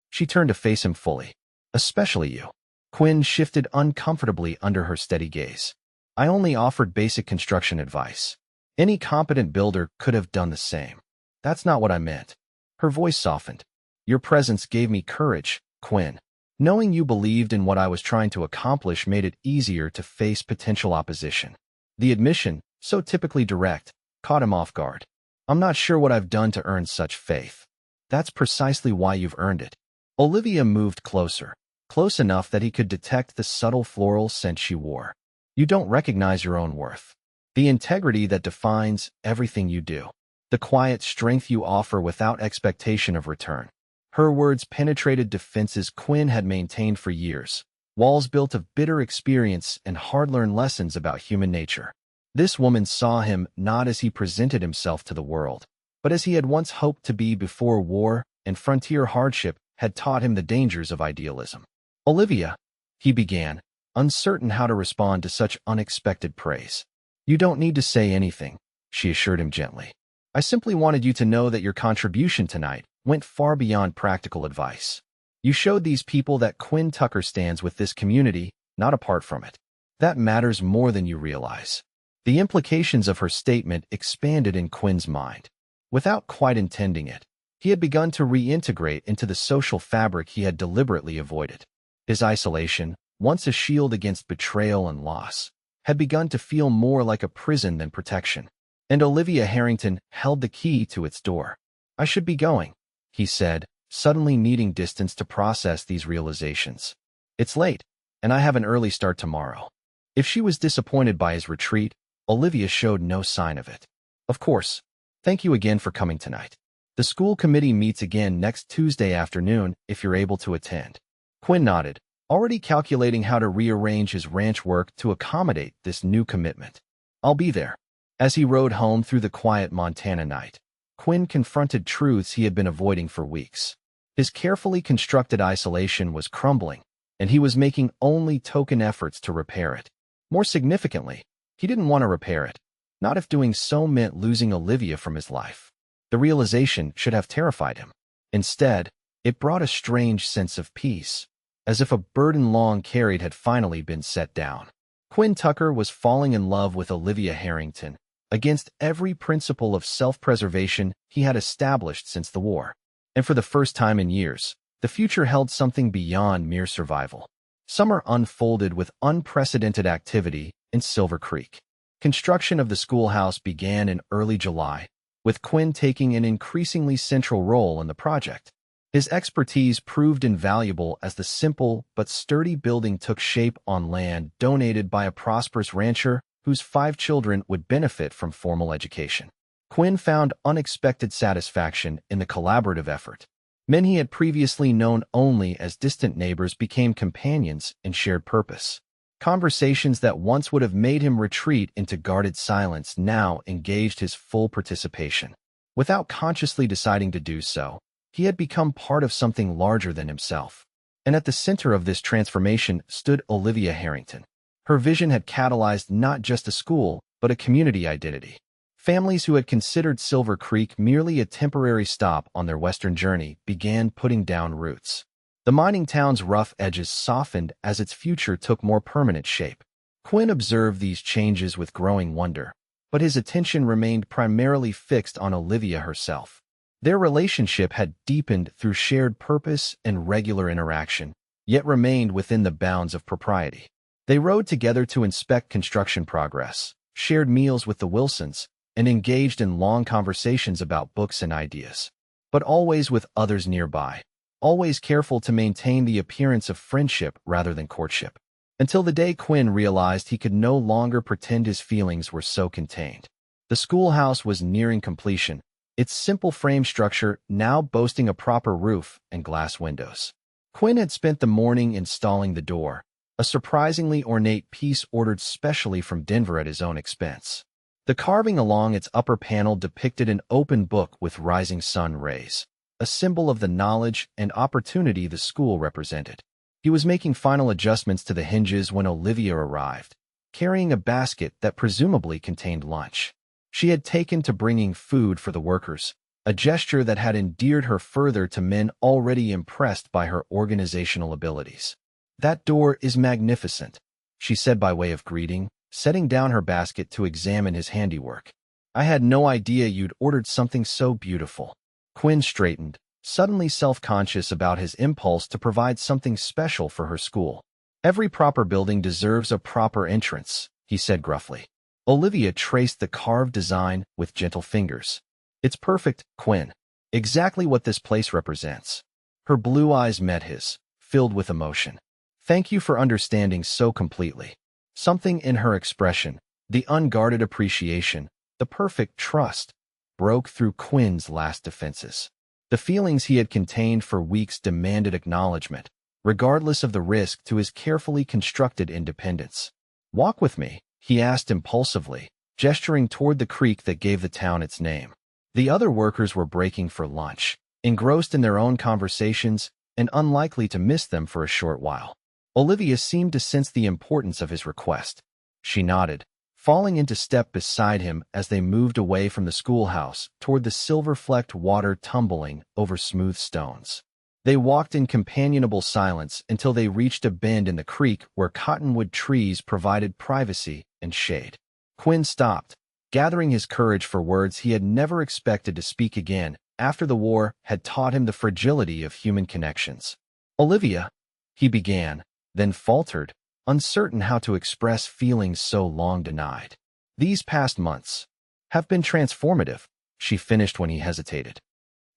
She turned to face him fully. "Especially you." Quinn shifted uncomfortably under her steady gaze. "I only offered basic construction advice. Any competent builder could have done the same. That's not what I meant." Her voice softened. "Your presence gave me courage, Quinn. Knowing you believed in what I was trying to accomplish made it easier to face potential opposition." The admission, so typically direct, caught him off guard. "I'm not sure what I've done to earn such faith." "That's precisely why you've earned it." Olivia moved closer, close enough that he could detect the subtle floral scent she wore. "You don't recognize your own worth. The integrity that defines everything you do. The quiet strength you offer without expectation of return." Her words penetrated defenses Quinn had maintained for years, walls built of bitter experience and hard-learned lessons about human nature. This woman saw him not as he presented himself to the world, but as he had once hoped to be before war and frontier hardship had taught him the dangers of idealism. "Olivia," he began, uncertain how to respond to such unexpected praise. "You don't need to say anything," she assured him gently. "I simply wanted you to know that your contribution tonight went far beyond practical advice. You showed these people that Quinn Tucker stands with this community, not apart from it. That matters more than you realize." The implications of her statement expanded in Quinn's mind. Without quite intending it, he had begun to reintegrate into the social fabric he had deliberately avoided. His isolation, once a shield against betrayal and loss, had begun to feel more like a prison than protection. And Olivia Harrington held the key to its door. "I should be going," he said, suddenly needing distance to process these realizations. "It's late, and I have an early start tomorrow." If she was disappointed by his retreat, Olivia showed no sign of it. "Of course. Thank you again for coming tonight. The school committee meets again next Tuesday afternoon if you're able to attend." Quinn nodded, already calculating how to rearrange his ranch work to accommodate this new commitment. "I'll be there." As he rode home through the quiet Montana night, Quinn confronted truths he had been avoiding for weeks. His carefully constructed isolation was crumbling, and he was making only token efforts to repair it. More significantly, he didn't want to repair it, not if doing so meant losing Olivia from his life. The realization should have terrified him. Instead, it brought a strange sense of peace, as if a burden long carried had finally been set down. Quinn Tucker was falling in love with Olivia Harrington, against every principle of self-preservation he had established since the war. And for the first time in years, the future held something beyond mere survival. Summer unfolded with unprecedented activity in Silver Creek. Construction of the schoolhouse began in early July, with Quinn taking an increasingly central role in the project. His expertise proved invaluable as the simple but sturdy building took shape on land donated by a prosperous rancher whose 5 children would benefit from formal education. Quinn found unexpected satisfaction in the collaborative effort. Men he had previously known only as distant neighbors became companions in shared purpose. Conversations that once would have made him retreat into guarded silence now engaged his full participation. Without consciously deciding to do so, he had become part of something larger than himself. And at the center of this transformation stood Olivia Harrington. Her vision had catalyzed not just a school, but a community identity. Families who had considered Silver Creek merely a temporary stop on their western journey began putting down roots. The mining town's rough edges softened as its future took more permanent shape. Quinn observed these changes with growing wonder, but his attention remained primarily fixed on Olivia herself. Their relationship had deepened through shared purpose and regular interaction, yet remained within the bounds of propriety. They rode together to inspect construction progress, shared meals with the Wilsons, and engaged in long conversations about books and ideas. But always with others nearby, always careful to maintain the appearance of friendship rather than courtship. Until the day Quinn realized he could no longer pretend his feelings were so contained. The schoolhouse was nearing completion, its simple frame structure now boasting a proper roof and glass windows. Quinn had spent the morning installing the door, a surprisingly ornate piece ordered specially from Denver at his own expense. The carving along its upper panel depicted an open book with rising sun rays, a symbol of the knowledge and opportunity the school represented. He was making final adjustments to the hinges when Olivia arrived, carrying a basket that presumably contained lunch. She had taken to bringing food for the workers, a gesture that had endeared her further to men already impressed by her organizational abilities. "That door is magnificent," she said by way of greeting, setting down her basket to examine his handiwork. "I had no idea you'd ordered something so beautiful." Quinn straightened, suddenly self-conscious about his impulse to provide something special for her school. "Every proper building deserves a proper entrance," he said gruffly. Olivia traced the carved design with gentle fingers. "It's perfect, Quinn. Exactly what this place represents." Her blue eyes met his, filled with emotion. "Thank you for understanding so completely." Something in her expression, the unguarded appreciation, the perfect trust, broke through Quinn's last defenses. The feelings he had contained for weeks demanded acknowledgement, regardless of the risk to his carefully constructed independence. "Walk with me," he asked impulsively, gesturing toward the creek that gave the town its name. The other workers were breaking for lunch, engrossed in their own conversations and unlikely to miss them for a short while. Olivia seemed to sense the importance of his request. She nodded, falling into step beside him as they moved away from the schoolhouse toward the silver-flecked water tumbling over smooth stones. They walked in companionable silence until they reached a bend in the creek where cottonwood trees provided privacy and shade. Quinn stopped, gathering his courage for words he had never expected to speak again after the war had taught him the fragility of human connections. "Olivia," he began, then faltered, uncertain how to express feelings so long denied. "These past months have been transformative," she finished when he hesitated.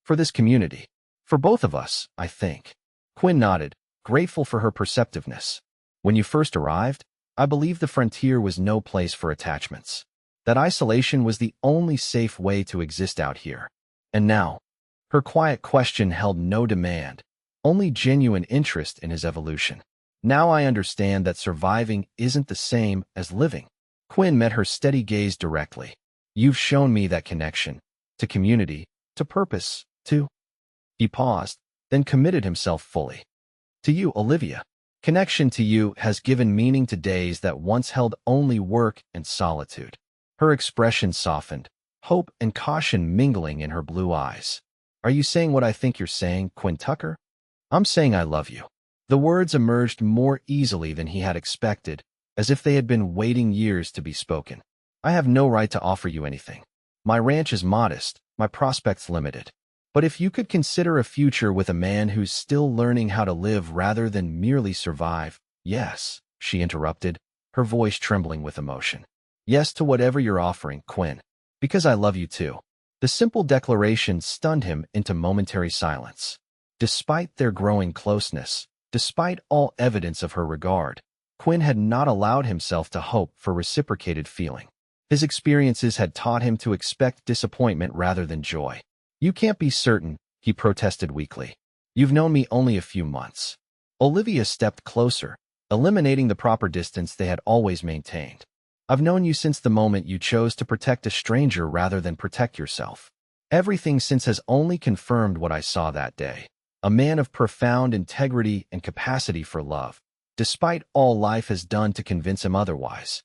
"For this community. For both of us, I think." Quinn nodded, grateful for her perceptiveness. "When you first arrived, I believed the frontier was no place for attachments. That isolation was the only safe way to exist out here. And now," her quiet question held no demand, only genuine interest in his evolution. "Now I understand that surviving isn't the same as living." Quinn met her steady gaze directly. "You've shown me that connection, to community, to purpose, to—" He paused, then committed himself fully. "To you, Olivia. Connection to you has given meaning to days that once held only work and solitude." Her expression softened, hope and caution mingling in her blue eyes. "Are you saying what I think you're saying, Quinn Tucker?" "I'm saying I love you." The words emerged more easily than he had expected, as if they had been waiting years to be spoken. "I have no right to offer you anything. My ranch is modest, my prospects limited. But if you could consider a future with a man who's still learning how to live rather than merely survive—" "Yes," she interrupted, her voice trembling with emotion. "Yes to whatever you're offering, Quinn. Because I love you too." The simple declaration stunned him into momentary silence. Despite their growing closeness, despite all evidence of her regard, Quinn had not allowed himself to hope for reciprocated feeling. His experiences had taught him to expect disappointment rather than joy. "You can't be certain," he protested weakly. "You've known me only a few months." Olivia stepped closer, eliminating the proper distance they had always maintained. "I've known you since the moment you chose to protect a stranger rather than protect yourself. Everything since has only confirmed what I saw that day. A man of profound integrity and capacity for love, despite all life has done to convince him otherwise."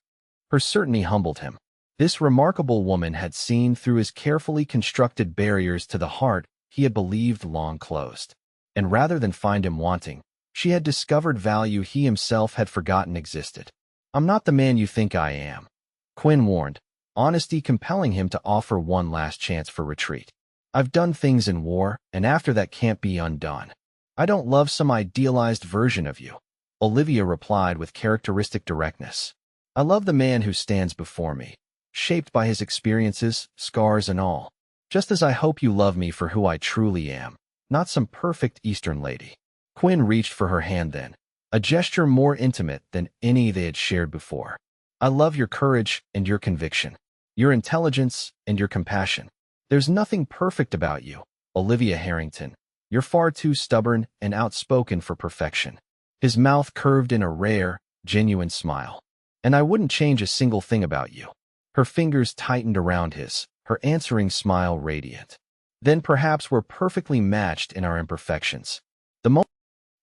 Her certainty humbled him. This remarkable woman had seen through his carefully constructed barriers to the heart he had believed long closed. And rather than find him wanting, she had discovered value he himself had forgotten existed. "I'm not the man you think I am," Quinn warned, honesty compelling him to offer one last chance for retreat. "I've done things in war, and after that can't be undone. I don't love some idealized version of you." Olivia replied with characteristic directness. I love the man who stands before me, shaped by his experiences, scars and all. Just as I hope you love me for who I truly am, not some perfect Eastern lady. Quinn reached for her hand then, a gesture more intimate than any they had shared before. I love your courage and your conviction, your intelligence and your compassion. There's nothing perfect about you, Olivia Harrington. You're far too stubborn and outspoken for perfection. His mouth curved in a rare, genuine smile. And I wouldn't change a single thing about you. Her fingers tightened around his, her answering smile radiant. Then perhaps we're perfectly matched in our imperfections. The moment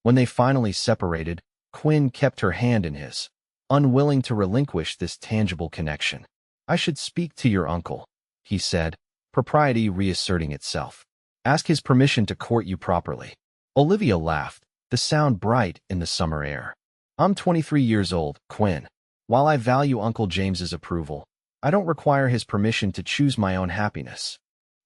when they finally separated, Quinn kept her hand in his, unwilling to relinquish this tangible connection. I should speak to your uncle, he said, propriety reasserting itself. Ask his permission to court you properly. Olivia laughed, the sound bright in the summer air. I'm 23 years old, Quinn. While I value Uncle James's approval, I don't require his permission to choose my own happiness.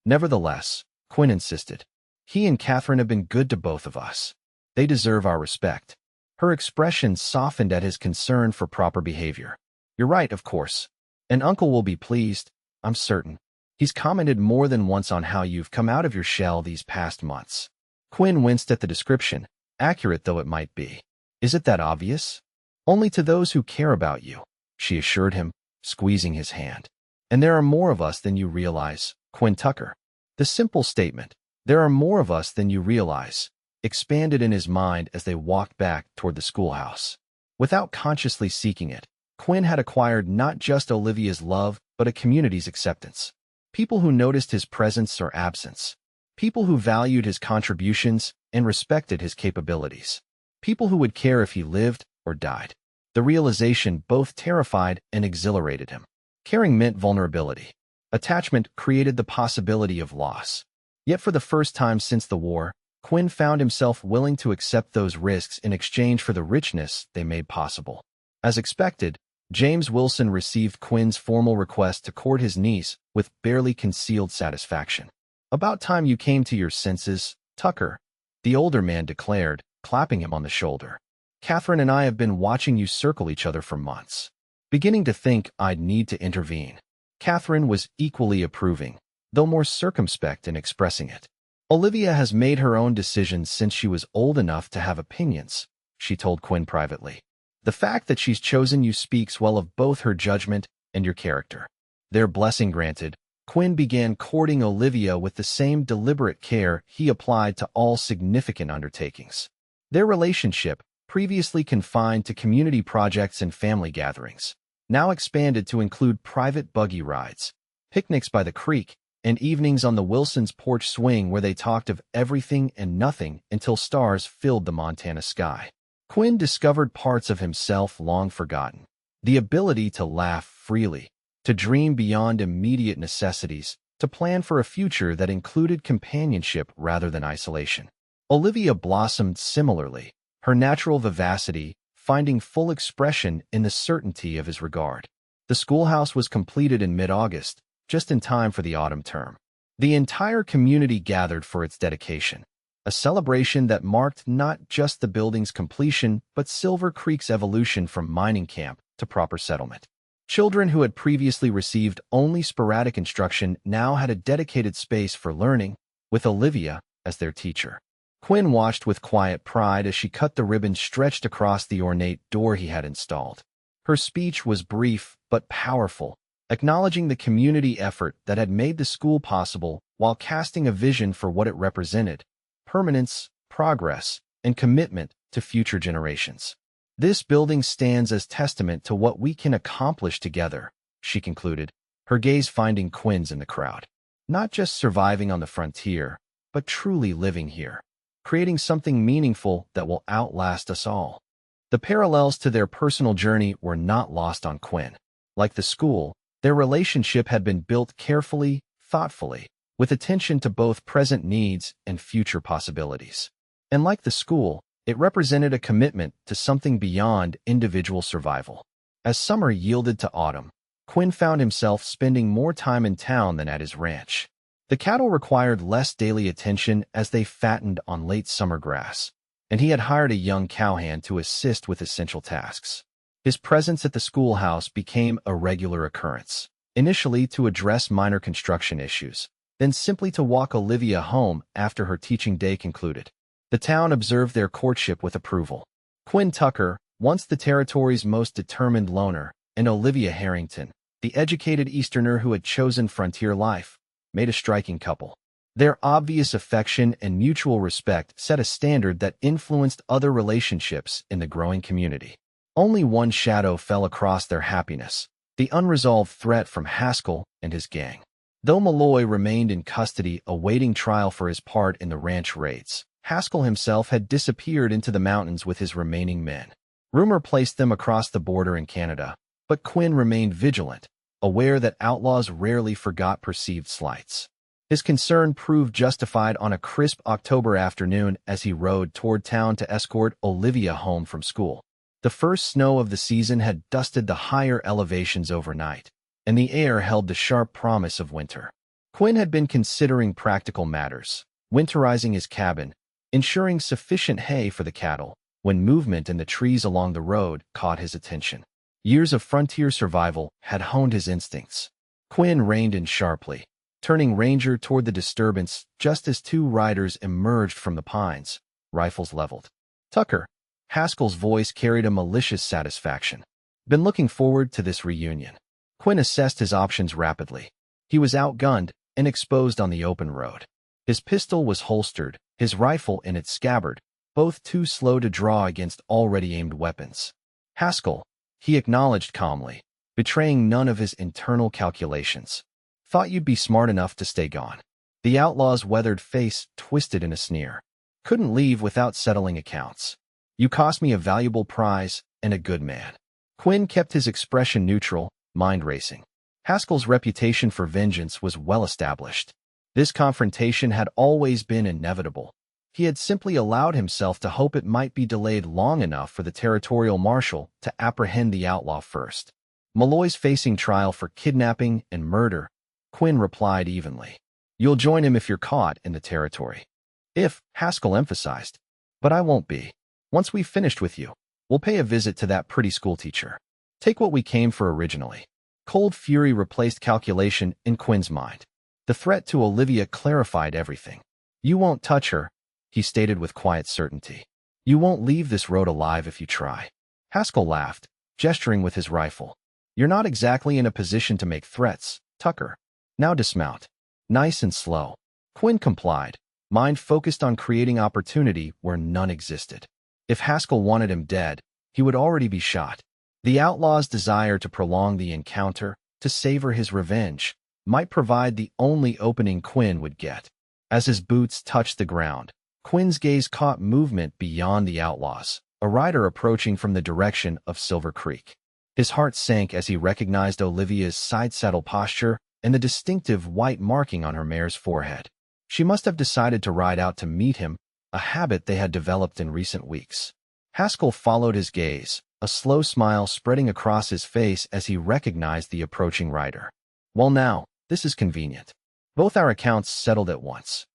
Nevertheless, Quinn insisted, he and Catherine have been good to both of us. They deserve our respect. Her expression softened at his concern for proper behavior. You're right, of course. And Uncle will be pleased, I'm certain. He's commented more than once on how you've come out of your shell these past months. Quinn winced at the description, accurate though it might be. Is it that obvious? Only to those who care about you, she assured him, squeezing his hand. And there are more of us than you realize, Quinn Tucker. The simple statement, there are more of us than you realize, expanded in his mind as they walked back toward the schoolhouse. Without consciously seeking it, Quinn had acquired not just Olivia's love, but a community's acceptance. People who noticed his presence or absence. People who valued his contributions and respected his capabilities. People who would care if he lived or died. The realization both terrified and exhilarated him. Caring meant vulnerability. Attachment created the possibility of loss. Yet for the first time since the war, Quinn found himself willing to accept those risks in exchange for the richness they made possible. As expected, James Wilson received Quinn's formal request to court his niece with barely concealed satisfaction. About time you came to your senses, Tucker, the older man declared, clapping him on the shoulder. Catherine and I have been watching you circle each other for months. Beginning to think I'd need to intervene. Catherine was equally approving, though more circumspect in expressing it. Olivia has made her own decisions since she was old enough to have opinions, she told Quinn privately. The fact that she's chosen you speaks well of both her judgment and your character. Their blessing granted, Quinn began courting Olivia with the same deliberate care he applied to all significant undertakings. Their relationship, previously confined to community projects and family gatherings, now expanded to include private buggy rides, picnics by the creek, and evenings on the Wilsons' porch swing where they talked of everything and nothing until stars filled the Montana sky. Quinn discovered parts of himself long forgotten. The ability to laugh freely, to dream beyond immediate necessities, to plan for a future that included companionship rather than isolation. Olivia blossomed similarly, her natural vivacity finding full expression in the certainty of his regard. The schoolhouse was completed in mid-August, just in time for the autumn term. The entire community gathered for its dedication, a celebration that marked not just the building's completion, but Silver Creek's evolution from mining camp to proper settlement. Children who had previously received only sporadic instruction now had a dedicated space for learning, with Olivia as their teacher. Quinn watched with quiet pride as she cut the ribbon stretched across the ornate door he had installed. Her speech was brief but powerful, acknowledging the community effort that had made the school possible while casting a vision for what it represented: permanence, progress, and commitment to future generations. This building stands as testament to what we can accomplish together, she concluded, her gaze finding Quinn's in the crowd. Not just surviving on the frontier, but truly living here, creating something meaningful that will outlast us all. The parallels to their personal journey were not lost on Quinn. Like the school, their relationship had been built carefully, thoughtfully, with attention to both present needs and future possibilities. And like the school, it represented a commitment to something beyond individual survival. As summer yielded to autumn, Quinn found himself spending more time in town than at his ranch. The cattle required less daily attention as they fattened on late summer grass, and he had hired a young cowhand to assist with essential tasks. His presence at the schoolhouse became a regular occurrence, initially to address minor construction issues, then simply to walk Olivia home after her teaching day concluded. The town observed their courtship with approval. Quinn Tucker, once the territory's most determined loner, and Olivia Harrington, the educated Easterner who had chosen frontier life, made a striking couple. Their obvious affection and mutual respect set a standard that influenced other relationships in the growing community. Only one shadow fell across their happiness: the unresolved threat from Haskell and his gang. Though Malloy remained in custody awaiting trial for his part in the ranch raids, Haskell himself had disappeared into the mountains with his remaining men. Rumor placed them across the border in Canada, but Quinn remained vigilant, aware that outlaws rarely forgot perceived slights. His concern proved justified on a crisp October afternoon as he rode toward town to escort Olivia home from school. The first snow of the season had dusted the higher elevations overnight, and the air held the sharp promise of winter. Quinn had been considering practical matters, winterizing his cabin, ensuring sufficient hay for the cattle, when movement in the trees along the road caught his attention. Years of frontier survival had honed his instincts. Quinn reined in sharply, turning Ranger toward the disturbance just as two riders emerged from the pines, rifles leveled. "Tucker," Haskell's voice carried a malicious satisfaction. "Been looking forward to this reunion." Quinn assessed his options rapidly. He was outgunned and exposed on the open road. His pistol was holstered, his rifle in its scabbard, both too slow to draw against already aimed weapons. "Haskell," he acknowledged calmly, betraying none of his internal calculations. "Thought you'd be smart enough to stay gone." The outlaw's weathered face twisted in a sneer. "Couldn't leave without settling accounts. You cost me a valuable prize and a good man." Quinn kept his expression neutral, mind racing. Haskell's reputation for vengeance was well established. This confrontation had always been inevitable. He had simply allowed himself to hope it might be delayed long enough for the territorial marshal to apprehend the outlaw first. Malloy's facing trial for kidnapping and murder, Quinn replied evenly. "You'll join him if you're caught in the territory." "If," Haskell emphasized. "But I won't be. Once we've finished with you, we'll pay a visit to that pretty schoolteacher. Take what we came for originally." Cold fury replaced calculation in Quinn's mind. The threat to Olivia clarified everything. "You won't touch her," he stated with quiet certainty. "You won't leave this road alive if you try." Haskell laughed, gesturing with his rifle. "You're not exactly in a position to make threats, Tucker. Now dismount." "Nice and slow." Quinn complied, mind focused on creating opportunity where none existed. If Haskell wanted him dead, he would already be shot. The outlaw's desire to prolong the encounter, to savor his revenge, might provide the only opening Quinn would get. As his boots touched the ground, Quinn's gaze caught movement beyond the outlaws, a rider approaching from the direction of Silver Creek. His heart sank as he recognized Olivia's side-saddle posture and the distinctive white marking on her mare's forehead. She must have decided to ride out to meet him, a habit they had developed in recent weeks. Haskell followed his gaze, a slow smile spreading across his face as he recognized the approaching rider. "Well now, this is convenient. Both our accounts settled at once."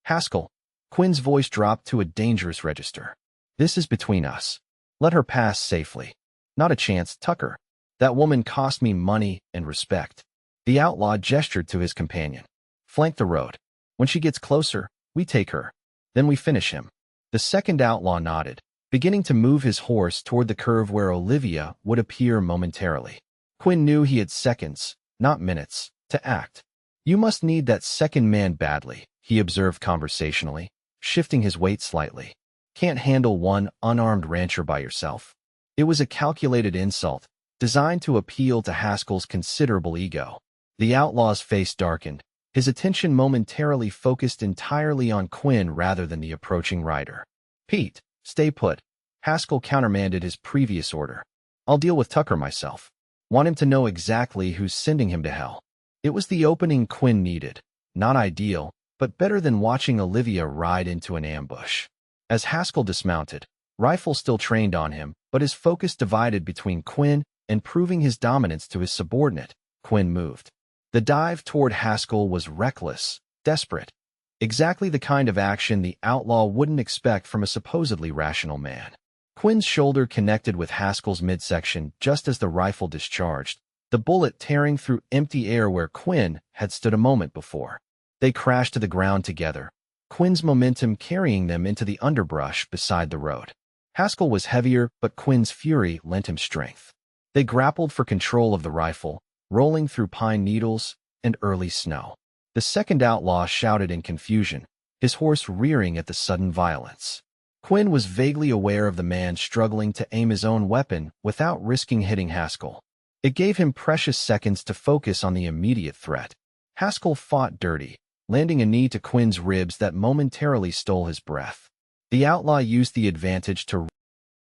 "Haskell," Quinn's voice dropped to a dangerous register. "This is between us. Let her pass safely." "Not a chance, Tucker. That woman cost me money and respect." The outlaw gestured to his companion. "Flank the road. When she gets closer, we take her. Then we finish him." The second outlaw nodded, beginning to move his horse toward the curve where Olivia would appear momentarily. Quinn knew he had seconds, not minutes, to act. "You must need that second man badly," he observed conversationally, shifting his weight slightly. "Can't handle one unarmed rancher by yourself." It was a calculated insult, designed to appeal to Haskell's considerable ego. The outlaw's face darkened, his attention momentarily focused entirely on Quinn rather than the approaching rider. "Pete, stay put," Haskell countermanded his previous order. "I'll deal with Tucker myself. Want him to know exactly who's sending him to hell." It was the opening Quinn needed. Not ideal, but better than watching Olivia ride into an ambush. As Haskell dismounted, rifle still trained on him, but his focus divided between Quinn and proving his dominance to his subordinate, Quinn moved. The dive toward Haskell was reckless, desperate. Exactly the kind of action the outlaw wouldn't expect from a supposedly rational man. Quinn's shoulder connected with Haskell's midsection just as the rifle discharged, the bullet tearing through empty air where Quinn had stood a moment before. They crashed to the ground together, Quinn's momentum carrying them into the underbrush beside the road. Haskell was heavier, but Quinn's fury lent him strength. They grappled for control of the rifle, rolling through pine needles and early snow. The second outlaw shouted in confusion, his horse rearing at the sudden violence. Quinn was vaguely aware of the man struggling to aim his own weapon without risking hitting Haskell. It gave him precious seconds to focus on the immediate threat. Haskell fought dirty, landing a knee to Quinn's ribs that momentarily stole his breath. The outlaw used the advantage to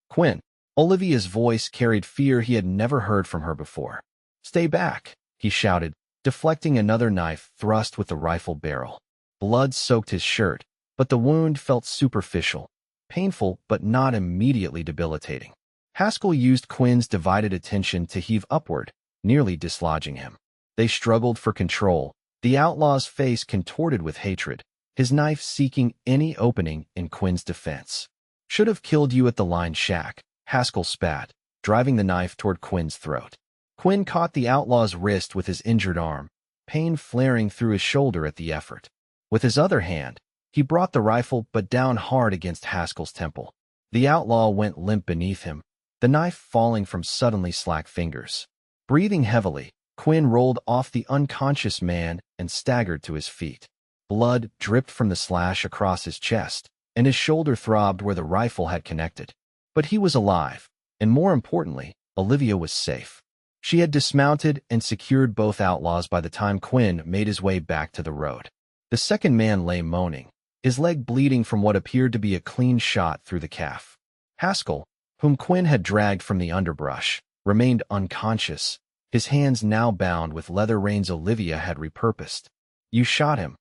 Quinn. Olivia's voice carried fear he had never heard from her before. "Stay back," he shouted, deflecting another knife thrust with the rifle barrel. Blood soaked his shirt, but the wound felt superficial, painful but not immediately debilitating. Haskell used Quinn's divided attention to heave upward, nearly dislodging him. They struggled for control, the outlaw's face contorted with hatred, his knife seeking any opening in Quinn's defense. "Should have killed you at the line shack," Haskell spat, driving the knife toward Quinn's throat. Quinn caught the outlaw's wrist with his injured arm, pain flaring through his shoulder at the effort. With his other hand, he brought the rifle but down hard against Haskell's temple. The outlaw went limp beneath him, the knife falling from suddenly slack fingers. Breathing heavily, Quinn rolled off the unconscious man and staggered to his feet. Blood dripped from the slash across his chest, and his shoulder throbbed where the rifle had connected. But he was alive, and more importantly, Olivia was safe. She had dismounted and secured both outlaws by the time Quinn made his way back to the road. The second man lay moaning, his leg bleeding from what appeared to be a clean shot through the calf. Haskell, whom Quinn had dragged from the underbrush, remained unconscious, his hands now bound with leather reins Olivia had repurposed. "You shot him,"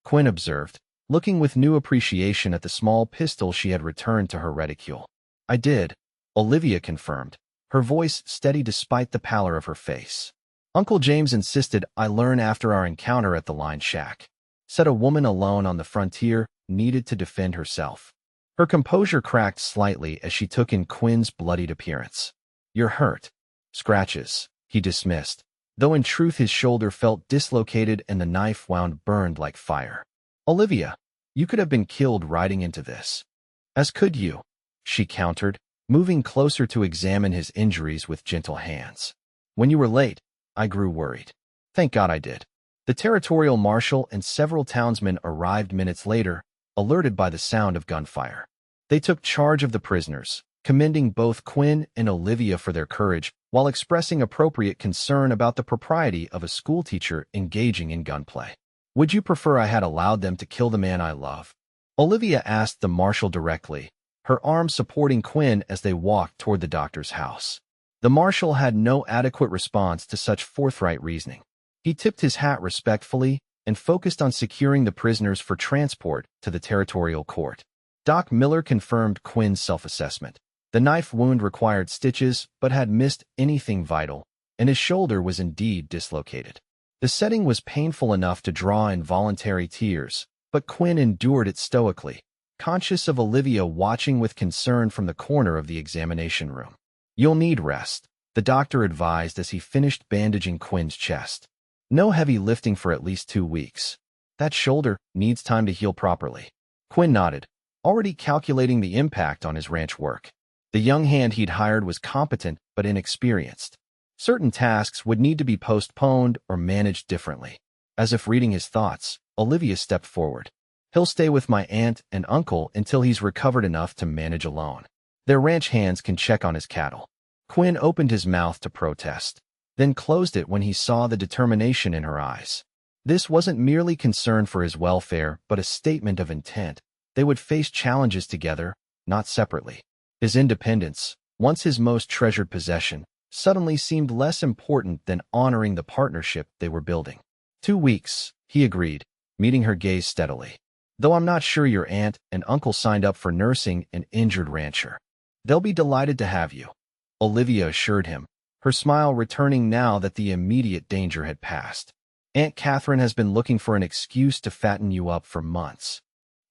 Quinn observed, looking with new appreciation at the small pistol she had returned to her reticule. "I did," Olivia confirmed, her voice steady despite the pallor of her face. "Uncle James insisted I learn after our encounter at the line shack," said a woman alone on the frontier, needed to defend herself. Her composure cracked slightly as she took in Quinn's bloodied appearance. "You're hurt." "Scratches," he dismissed, though in truth his shoulder felt dislocated and the knife wound burned like fire. "Olivia, you could have been killed riding into this." "As could you," she countered, moving closer to examine his injuries with gentle hands. "When you were late, I grew worried. Thank God I did." The territorial marshal and several townsmen arrived minutes later, alerted by the sound of gunfire. They took charge of the prisoners, commending both Quinn and Olivia for their courage, while expressing appropriate concern about the propriety of a schoolteacher engaging in gunplay. "Would you prefer I had allowed them to kill the man I love?" Olivia asked the marshal directly, her arm supporting Quinn as they walked toward the doctor's house. The marshal had no adequate response to such forthright reasoning. He tipped his hat respectfully and focused on securing the prisoners for transport to the territorial court. Doc Miller confirmed Quinn's self-assessment. The knife wound required stitches but had missed anything vital, and his shoulder was indeed dislocated. The setting was painful enough to draw involuntary tears, but Quinn endured it stoically, conscious of Olivia watching with concern from the corner of the examination room. "You'll need rest," the doctor advised as he finished bandaging Quinn's chest. "No heavy lifting for at least 2 weeks. That shoulder needs time to heal properly." Quinn nodded, already calculating the impact on his ranch work. The young hand he'd hired was competent but inexperienced. Certain tasks would need to be postponed or managed differently. As if reading his thoughts, Olivia stepped forward. "He'll stay with my aunt and uncle until he's recovered enough to manage alone. Their ranch hands can check on his cattle." Quinn opened his mouth to protest, then closed it when he saw the determination in her eyes. This wasn't merely concern for his welfare, but a statement of intent. They would face challenges together, not separately. His independence, once his most treasured possession, suddenly seemed less important than honoring the partnership they were building. 2 weeks, he agreed, meeting her gaze steadily. "Though I'm not sure your aunt and uncle signed up for nursing an injured rancher. They'll be delighted to have you," Olivia assured him, her smile returning now that the immediate danger had passed. Aunt Catherine has been looking for an excuse to fatten you up for months."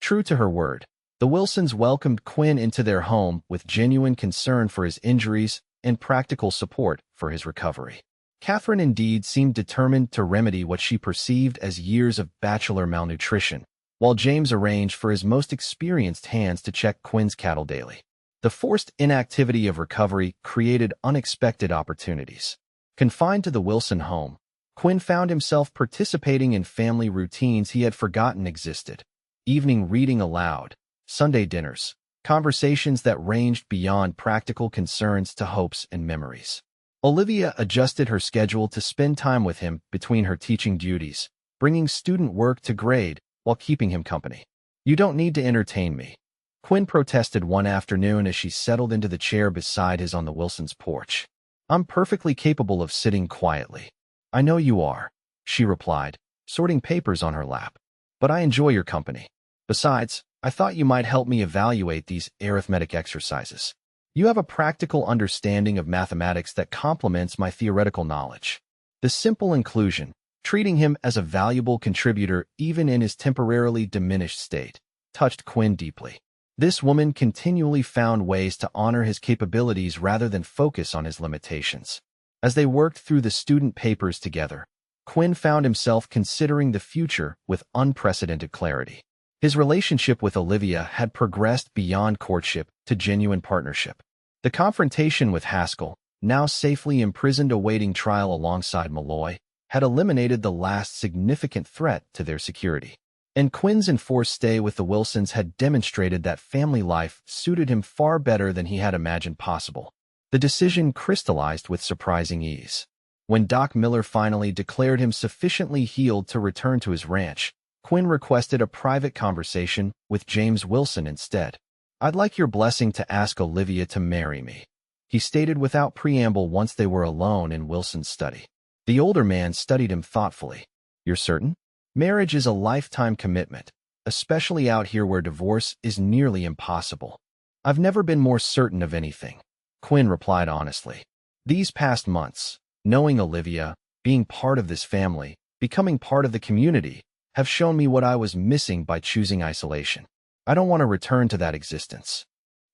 True to her word, the Wilsons welcomed Quinn into their home with genuine concern for his injuries and practical support for his recovery. Catherine indeed seemed determined to remedy what she perceived as years of bachelor malnutrition, while James arranged for his most experienced hands to check Quinn's cattle daily. The forced inactivity of recovery created unexpected opportunities. Confined to the Wilson home, Quinn found himself participating in family routines he had forgotten existed. Evening reading aloud, Sunday dinners, conversations that ranged beyond practical concerns to hopes and memories. Olivia adjusted her schedule to spend time with him between her teaching duties, bringing student work to grade while keeping him company. "You don't need to entertain me," Quinn protested one afternoon as she settled into the chair beside his on the Wilsons' porch. "I'm perfectly capable of sitting quietly." "I know you are," she replied, sorting papers on her lap. "But I enjoy your company. Besides, I thought you might help me evaluate these arithmetic exercises. You have a practical understanding of mathematics that complements my theoretical knowledge." The simple inclusion, treating him as a valuable contributor even in his temporarily diminished state, touched Quinn deeply. This woman continually found ways to honor his capabilities rather than focus on his limitations. As they worked through the student papers together, Quinn found himself considering the future with unprecedented clarity. His relationship with Olivia had progressed beyond courtship to genuine partnership. The confrontation with Haskell, now safely imprisoned awaiting trial alongside Malloy, had eliminated the last significant threat to their security. And Quinn's enforced stay with the Wilsons had demonstrated that family life suited him far better than he had imagined possible. The decision crystallized with surprising ease. When Doc Miller finally declared him sufficiently healed to return to his ranch, Quinn requested a private conversation with James Wilson instead. "I'd like your blessing to ask Olivia to marry me," he stated without preamble once they were alone in Wilson's study. The older man studied him thoughtfully. "You're certain? Marriage is a lifetime commitment, especially out here where divorce is nearly impossible." "I've never been more certain of anything," Quinn replied honestly. "These past months, knowing Olivia, being part of this family, becoming part of the community, have shown me what I was missing by choosing isolation. I don't want to return to that existence."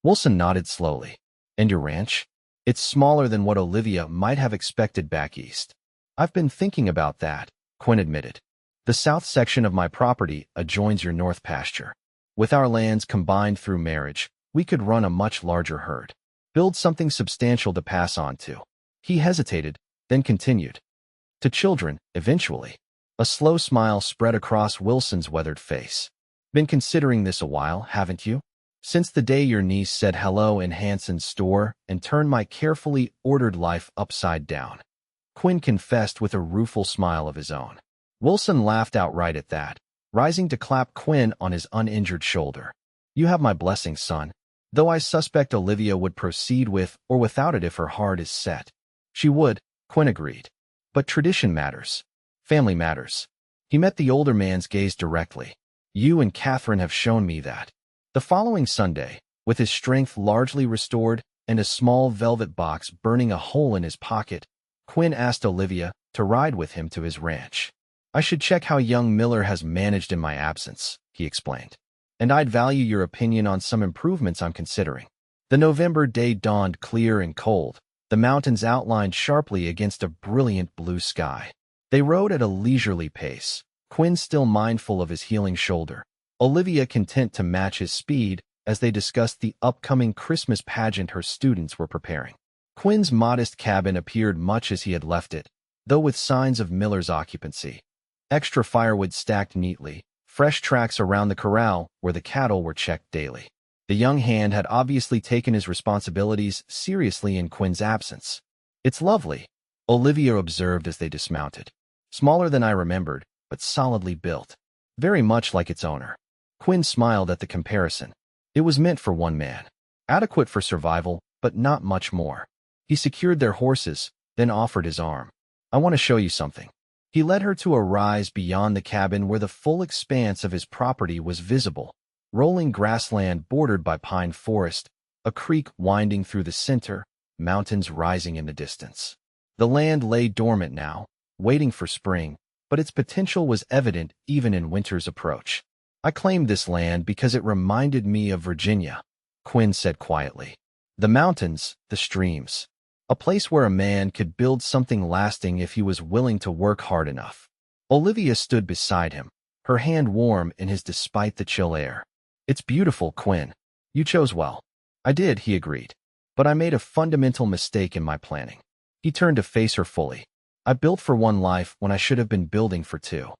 Wilson nodded slowly. "And your ranch? It's smaller than what Olivia might have expected back east." "I've been thinking about that," Quinn admitted. "The south section of my property adjoins your north pasture. With our lands combined through marriage, we could run a much larger herd. Build something substantial to pass on to." He hesitated, then continued. "To children, eventually." A slow smile spread across Wilson's weathered face. "Been considering this a while, haven't you? Since the day your niece said hello in Hanson's store and turned my carefully ordered life upside down." Quinn confessed with a rueful smile of his own. Wilson laughed outright at that, rising to clap Quinn on his uninjured shoulder. "You have my blessing, son, though I suspect Olivia would proceed with or without it if her heart is set." "She would," Quinn agreed. "But tradition matters. Family matters." He met the older man's gaze directly. "You and Catherine have shown me that." The following Sunday, with his strength largely restored and a small velvet box burning a hole in his pocket, Quinn asked Olivia to ride with him to his ranch. "I should check how young Miller has managed in my absence," he explained. "And I'd value your opinion on some improvements I'm considering." The November day dawned clear and cold, the mountains outlined sharply against a brilliant blue sky. They rode at a leisurely pace, Quinn still mindful of his healing shoulder, Olivia content to match his speed as they discussed the upcoming Christmas pageant her students were preparing. Quinn's modest cabin appeared much as he had left it, though with signs of Miller's occupancy. Extra firewood stacked neatly, fresh tracks around the corral where the cattle were checked daily. The young hand had obviously taken his responsibilities seriously in Quinn's absence. "It's lovely," Olivia observed as they dismounted. "Smaller than I remembered, but solidly built. Very much like its owner." Quinn smiled at the comparison. It was meant for one man. Adequate for survival, but not much more. He secured their horses, then offered his arm. "I want to show you something." He led her to a rise beyond the cabin where the full expanse of his property was visible. Rolling grassland bordered by pine forest, a creek winding through the center, mountains rising in the distance. The land lay dormant now, waiting for spring, but its potential was evident even in Winter's approach. I claimed this land because it reminded me of Virginia, Quinn said quietly. The mountains, the streams. A place where a man could build something lasting if he was willing to work hard enough. Olivia stood beside him, her hand warm in his despite the chill air. It's beautiful, Quinn. You chose well. I did, he agreed. But I made a fundamental mistake in my planning. He turned to face her fully. I built for one life when I should have been building for two.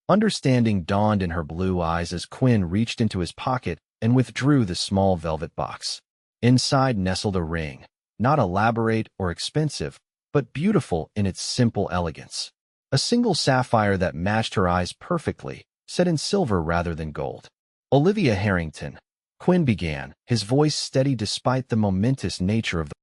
Understanding dawned in her blue eyes as Quinn reached into his pocket and withdrew the small velvet box. Inside nestled a ring, not elaborate or expensive, but beautiful in its simple elegance. A single sapphire that matched her eyes perfectly, set in silver rather than gold. Olivia Harrington, Quinn began, his voice steady despite the momentous nature of the...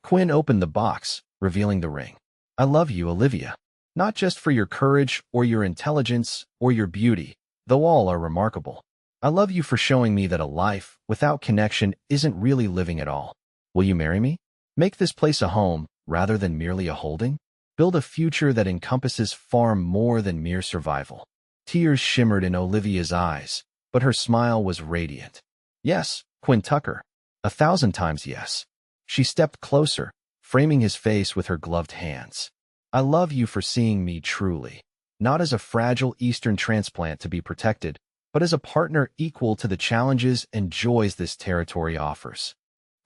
Quinn opened the box, revealing the ring. I love you, Olivia. Not just for your courage or your intelligence or your beauty, though all are remarkable. I love you for showing me that a life without connection isn't really living at all. Will you marry me? Make this place a home rather than merely a holding? Build a future that encompasses far more than mere survival. Tears shimmered in Olivia's eyes, but her smile was radiant. Yes, Quinn Tucker. 1,000 times yes. She stepped closer, framing his face with her gloved hands. I love you for seeing me truly, not as a fragile Eastern transplant to be protected, but as a partner equal to the challenges and joys this territory offers.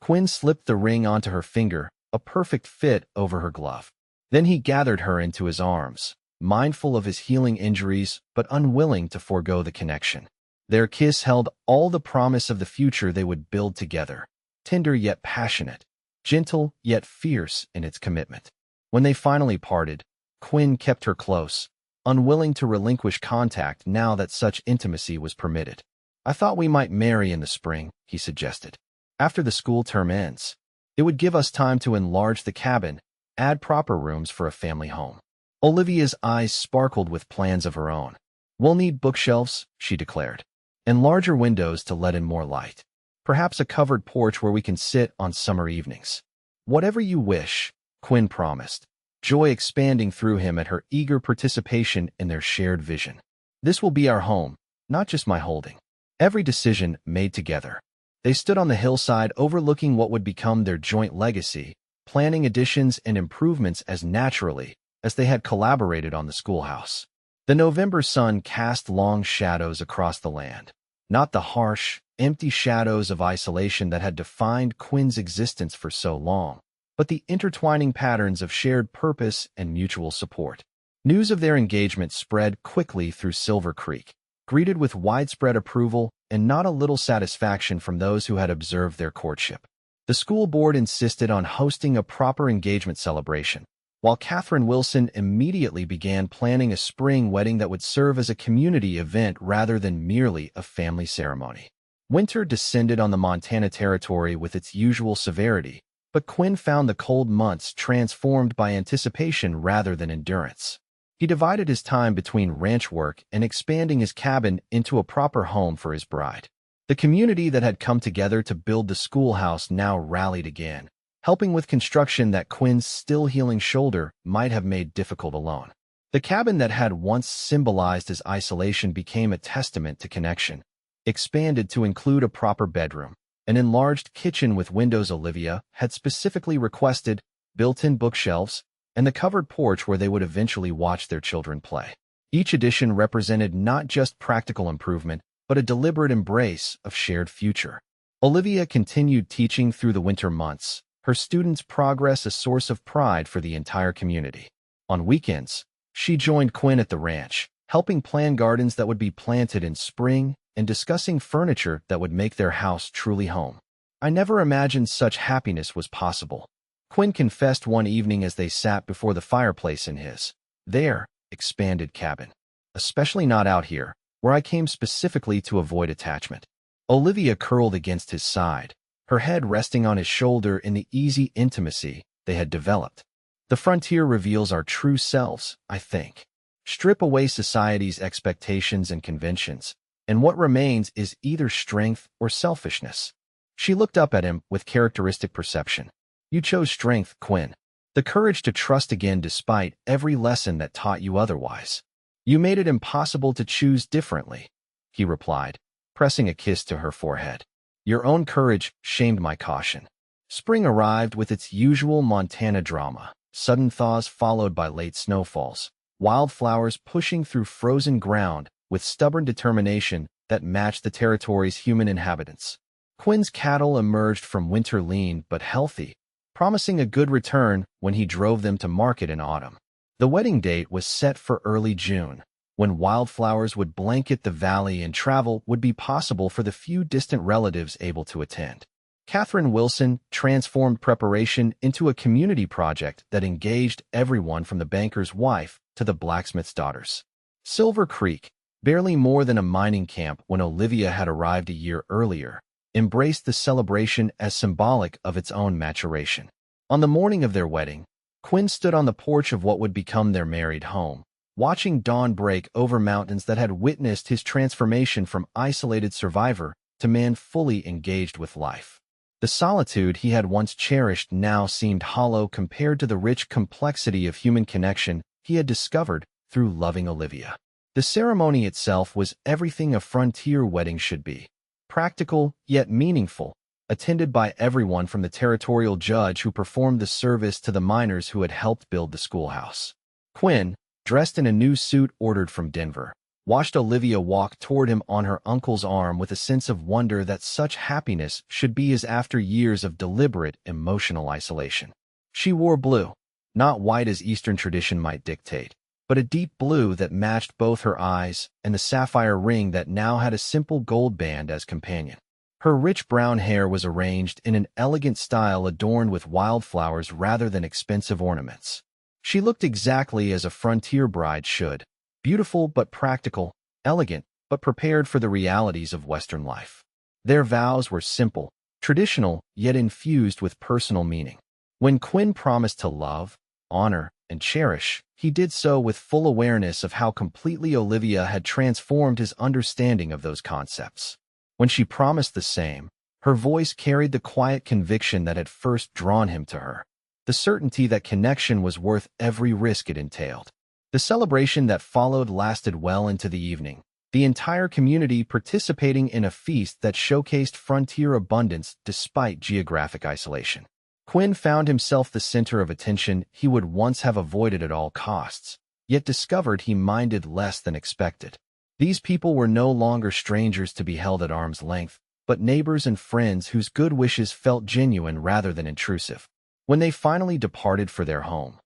Quinn slipped the ring onto her finger, a perfect fit over her glove. Then he gathered her into his arms, mindful of his healing injuries but unwilling to forego the connection. Their kiss held all the promise of the future they would build together, tender yet passionate, gentle yet fierce in its commitment. When they finally parted, Quinn kept her close, unwilling to relinquish contact now that such intimacy was permitted. I thought we might marry in the spring, he suggested. After the school term ends. It would give us time to enlarge the cabin, add proper rooms for a family home. Olivia's eyes sparkled with plans of her own. We'll need bookshelves, she declared, and larger windows to let in more light. Perhaps a covered porch where we can sit on summer evenings. Whatever you wish, Quinn promised, joy expanding through him at her eager participation in their shared vision. This will be our home, not just my holding. Every decision made together. They stood on the hillside overlooking what would become their joint legacy, planning additions and improvements as naturally as they had collaborated on the schoolhouse. The November sun cast long shadows across the land, not the harsh, empty shadows of isolation that had defined Quinn's existence for so long, but the intertwining patterns of shared purpose and mutual support. News of their engagement spread quickly through Silver Creek, greeted with widespread approval and not a little satisfaction from those who had observed their courtship. The school board insisted on hosting a proper engagement celebration, while Catherine Wilson immediately began planning a spring wedding that would serve as a community event rather than merely a family ceremony. Winter descended on the Montana territory with its usual severity, but Quinn found the cold months transformed by anticipation rather than endurance. He divided his time between ranch work and expanding his cabin into a proper home for his bride. The community that had come together to build the schoolhouse now rallied again, helping with construction that Quinn's still-healing shoulder might have made difficult alone. The cabin that had once symbolized his isolation became a testament to connection, expanded to include a proper bedroom, an enlarged kitchen with windows Olivia had specifically requested, built-in bookshelves, and the covered porch where they would eventually watch their children play. Each addition represented not just practical improvement, but a deliberate embrace of shared future. Olivia continued teaching through the winter months, her students' progress a source of pride for the entire community. On weekends, she joined Quinn at the ranch, helping plan gardens that would be planted in spring and discussing furniture that would make their house truly home. I never imagined such happiness was possible, Quinn confessed one evening as they sat before the fireplace in his, their, expanded cabin. Especially not out here, where I came specifically to avoid attachment. Olivia curled against his side, her head resting on his shoulder in the easy intimacy they had developed. The frontier reveals our true selves, I think. Strip away society's expectations and conventions, and what remains is either strength or selfishness. She looked up at him with characteristic perception. You chose strength, Quinn. The courage to trust again despite every lesson that taught you otherwise. You made it impossible to choose differently, he replied, pressing a kiss to her forehead. Your own courage shamed my caution. Spring arrived with its usual Montana drama, sudden thaws followed by late snowfalls, wildflowers pushing through frozen ground with stubborn determination that matched the territory's human inhabitants. Quinn's cattle emerged from winter lean but healthy, promising a good return when he drove them to market in autumn. The wedding date was set for early June, when wildflowers would blanket the valley and travel would be possible for the few distant relatives able to attend. Catherine Wilson transformed preparation into a community project that engaged everyone from the banker's wife to the blacksmith's daughters. Silver Creek, barely more than a mining camp when Olivia had arrived a year earlier, embraced the celebration as symbolic of its own maturation. On the morning of their wedding, Quinn stood on the porch of what would become their married home, watching dawn break over mountains that had witnessed his transformation from isolated survivor to man fully engaged with life. The solitude he had once cherished now seemed hollow compared to the rich complexity of human connection he had discovered through loving Olivia. The ceremony itself was everything a frontier wedding should be, practical yet meaningful, attended by everyone from the territorial judge who performed the service to the miners who had helped build the schoolhouse. Quinn, dressed in a new suit ordered from Denver, watched Olivia walk toward him on her uncle's arm with a sense of wonder that such happiness should be as after years of deliberate emotional isolation. She wore blue, not white as Eastern tradition might dictate, but a deep blue that matched both her eyes and the sapphire ring that now had a simple gold band as companion. Her rich brown hair was arranged in an elegant style adorned with wildflowers rather than expensive ornaments. She looked exactly as a frontier bride should, beautiful but practical, elegant but prepared for the realities of Western life. Their vows were simple, traditional, yet infused with personal meaning. When Quinn promised to love, honor, and cherish, he did so with full awareness of how completely Olivia had transformed his understanding of those concepts. When she promised the same, her voice carried the quiet conviction that had first drawn him to her, the certainty that connection was worth every risk it entailed. The celebration that followed lasted well into the evening, the entire community participating in a feast that showcased frontier abundance despite geographic isolation. Quinn found himself the center of attention he would once have avoided at all costs, yet discovered he minded less than expected. These people were no longer strangers to be held at arm's length, but neighbors and friends whose good wishes felt genuine rather than intrusive. When they finally departed for their home,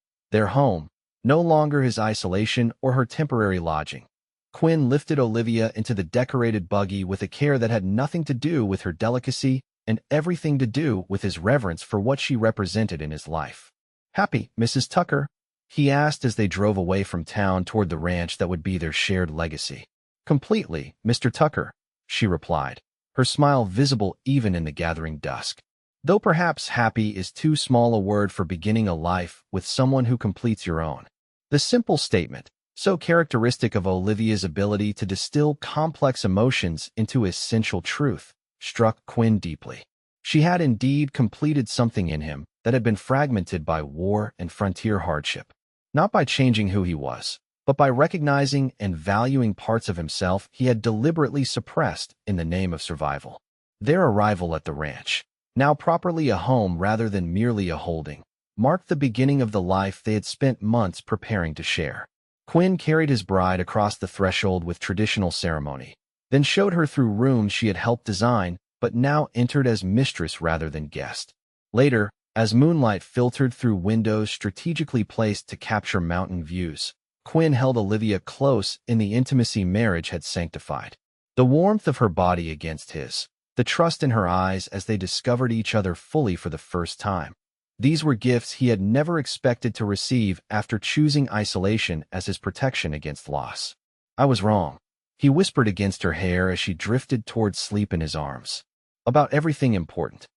no longer his isolation or her temporary lodging, Quinn lifted Olivia into the decorated buggy with a care that had nothing to do with her delicacy and everything to do with his reverence for what she represented in his life. "Happy, Mrs. Tucker?" he asked as they drove away from town toward the ranch that would be their shared legacy. "Completely, Mr. Tucker," she replied, her smile visible even in the gathering dusk. Though perhaps happy is too small a word for beginning a life with someone who completes your own. The simple statement, so characteristic of Olivia's ability to distill complex emotions into essential truth, struck Quinn deeply. She had indeed completed something in him that had been fragmented by war and frontier hardship, not by changing who he was, but by recognizing and valuing parts of himself he had deliberately suppressed in the name of survival. Their arrival at the ranch, now properly a home rather than merely a holding, marked the beginning of the life they had spent months preparing to share. Quinn carried his bride across the threshold with traditional ceremony, then showed her through rooms she had helped design but now entered as mistress rather than guest. Later, as moonlight filtered through windows strategically placed to capture mountain views, Quinn held Olivia close in the intimacy marriage had sanctified. The warmth of her body against his, the trust in her eyes as they discovered each other fully for the first time. These were gifts he had never expected to receive after choosing isolation as his protection against loss. "I was wrong," he whispered against her hair as she drifted toward sleep in his arms. "About everything important."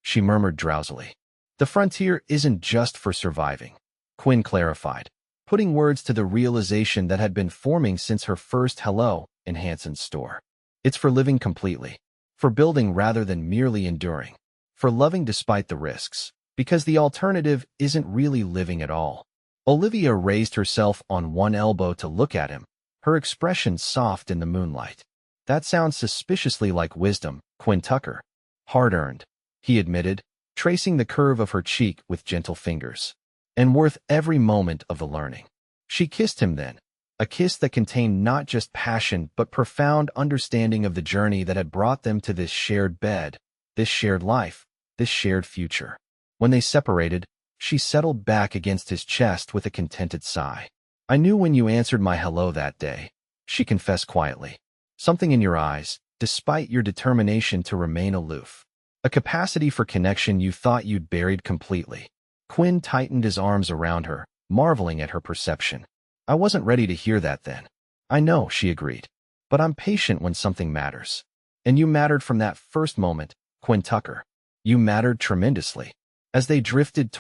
She murmured drowsily. "The frontier isn't just for surviving," Quinn clarified, putting words to the realization that had been forming since her first hello in Hanson's store. "It's for living completely, for building rather than merely enduring, for loving despite the risks, because the alternative isn't really living at all." Olivia raised herself on one elbow to look at him, her expression soft in the moonlight. That sounds suspiciously like wisdom, Quinn Tucker. Hard-earned, he admitted, tracing the curve of her cheek with gentle fingers. And worth every moment of the learning. She kissed him then, a kiss that contained not just passion but profound understanding of the journey that had brought them to this shared bed, this shared life, this shared future. When they separated, she settled back against his chest with a contented sigh. "I knew when you answered my hello that day," she confessed quietly. "Something in your eyes, despite your determination to remain aloof. A capacity for connection you thought you'd buried completely." Quinn tightened his arms around her, marveling at her perception. "I wasn't ready to hear that then." "I know," she agreed. "But I'm patient when something matters. And you mattered from that first moment, Quinn Tucker. You mattered tremendously." As they drifted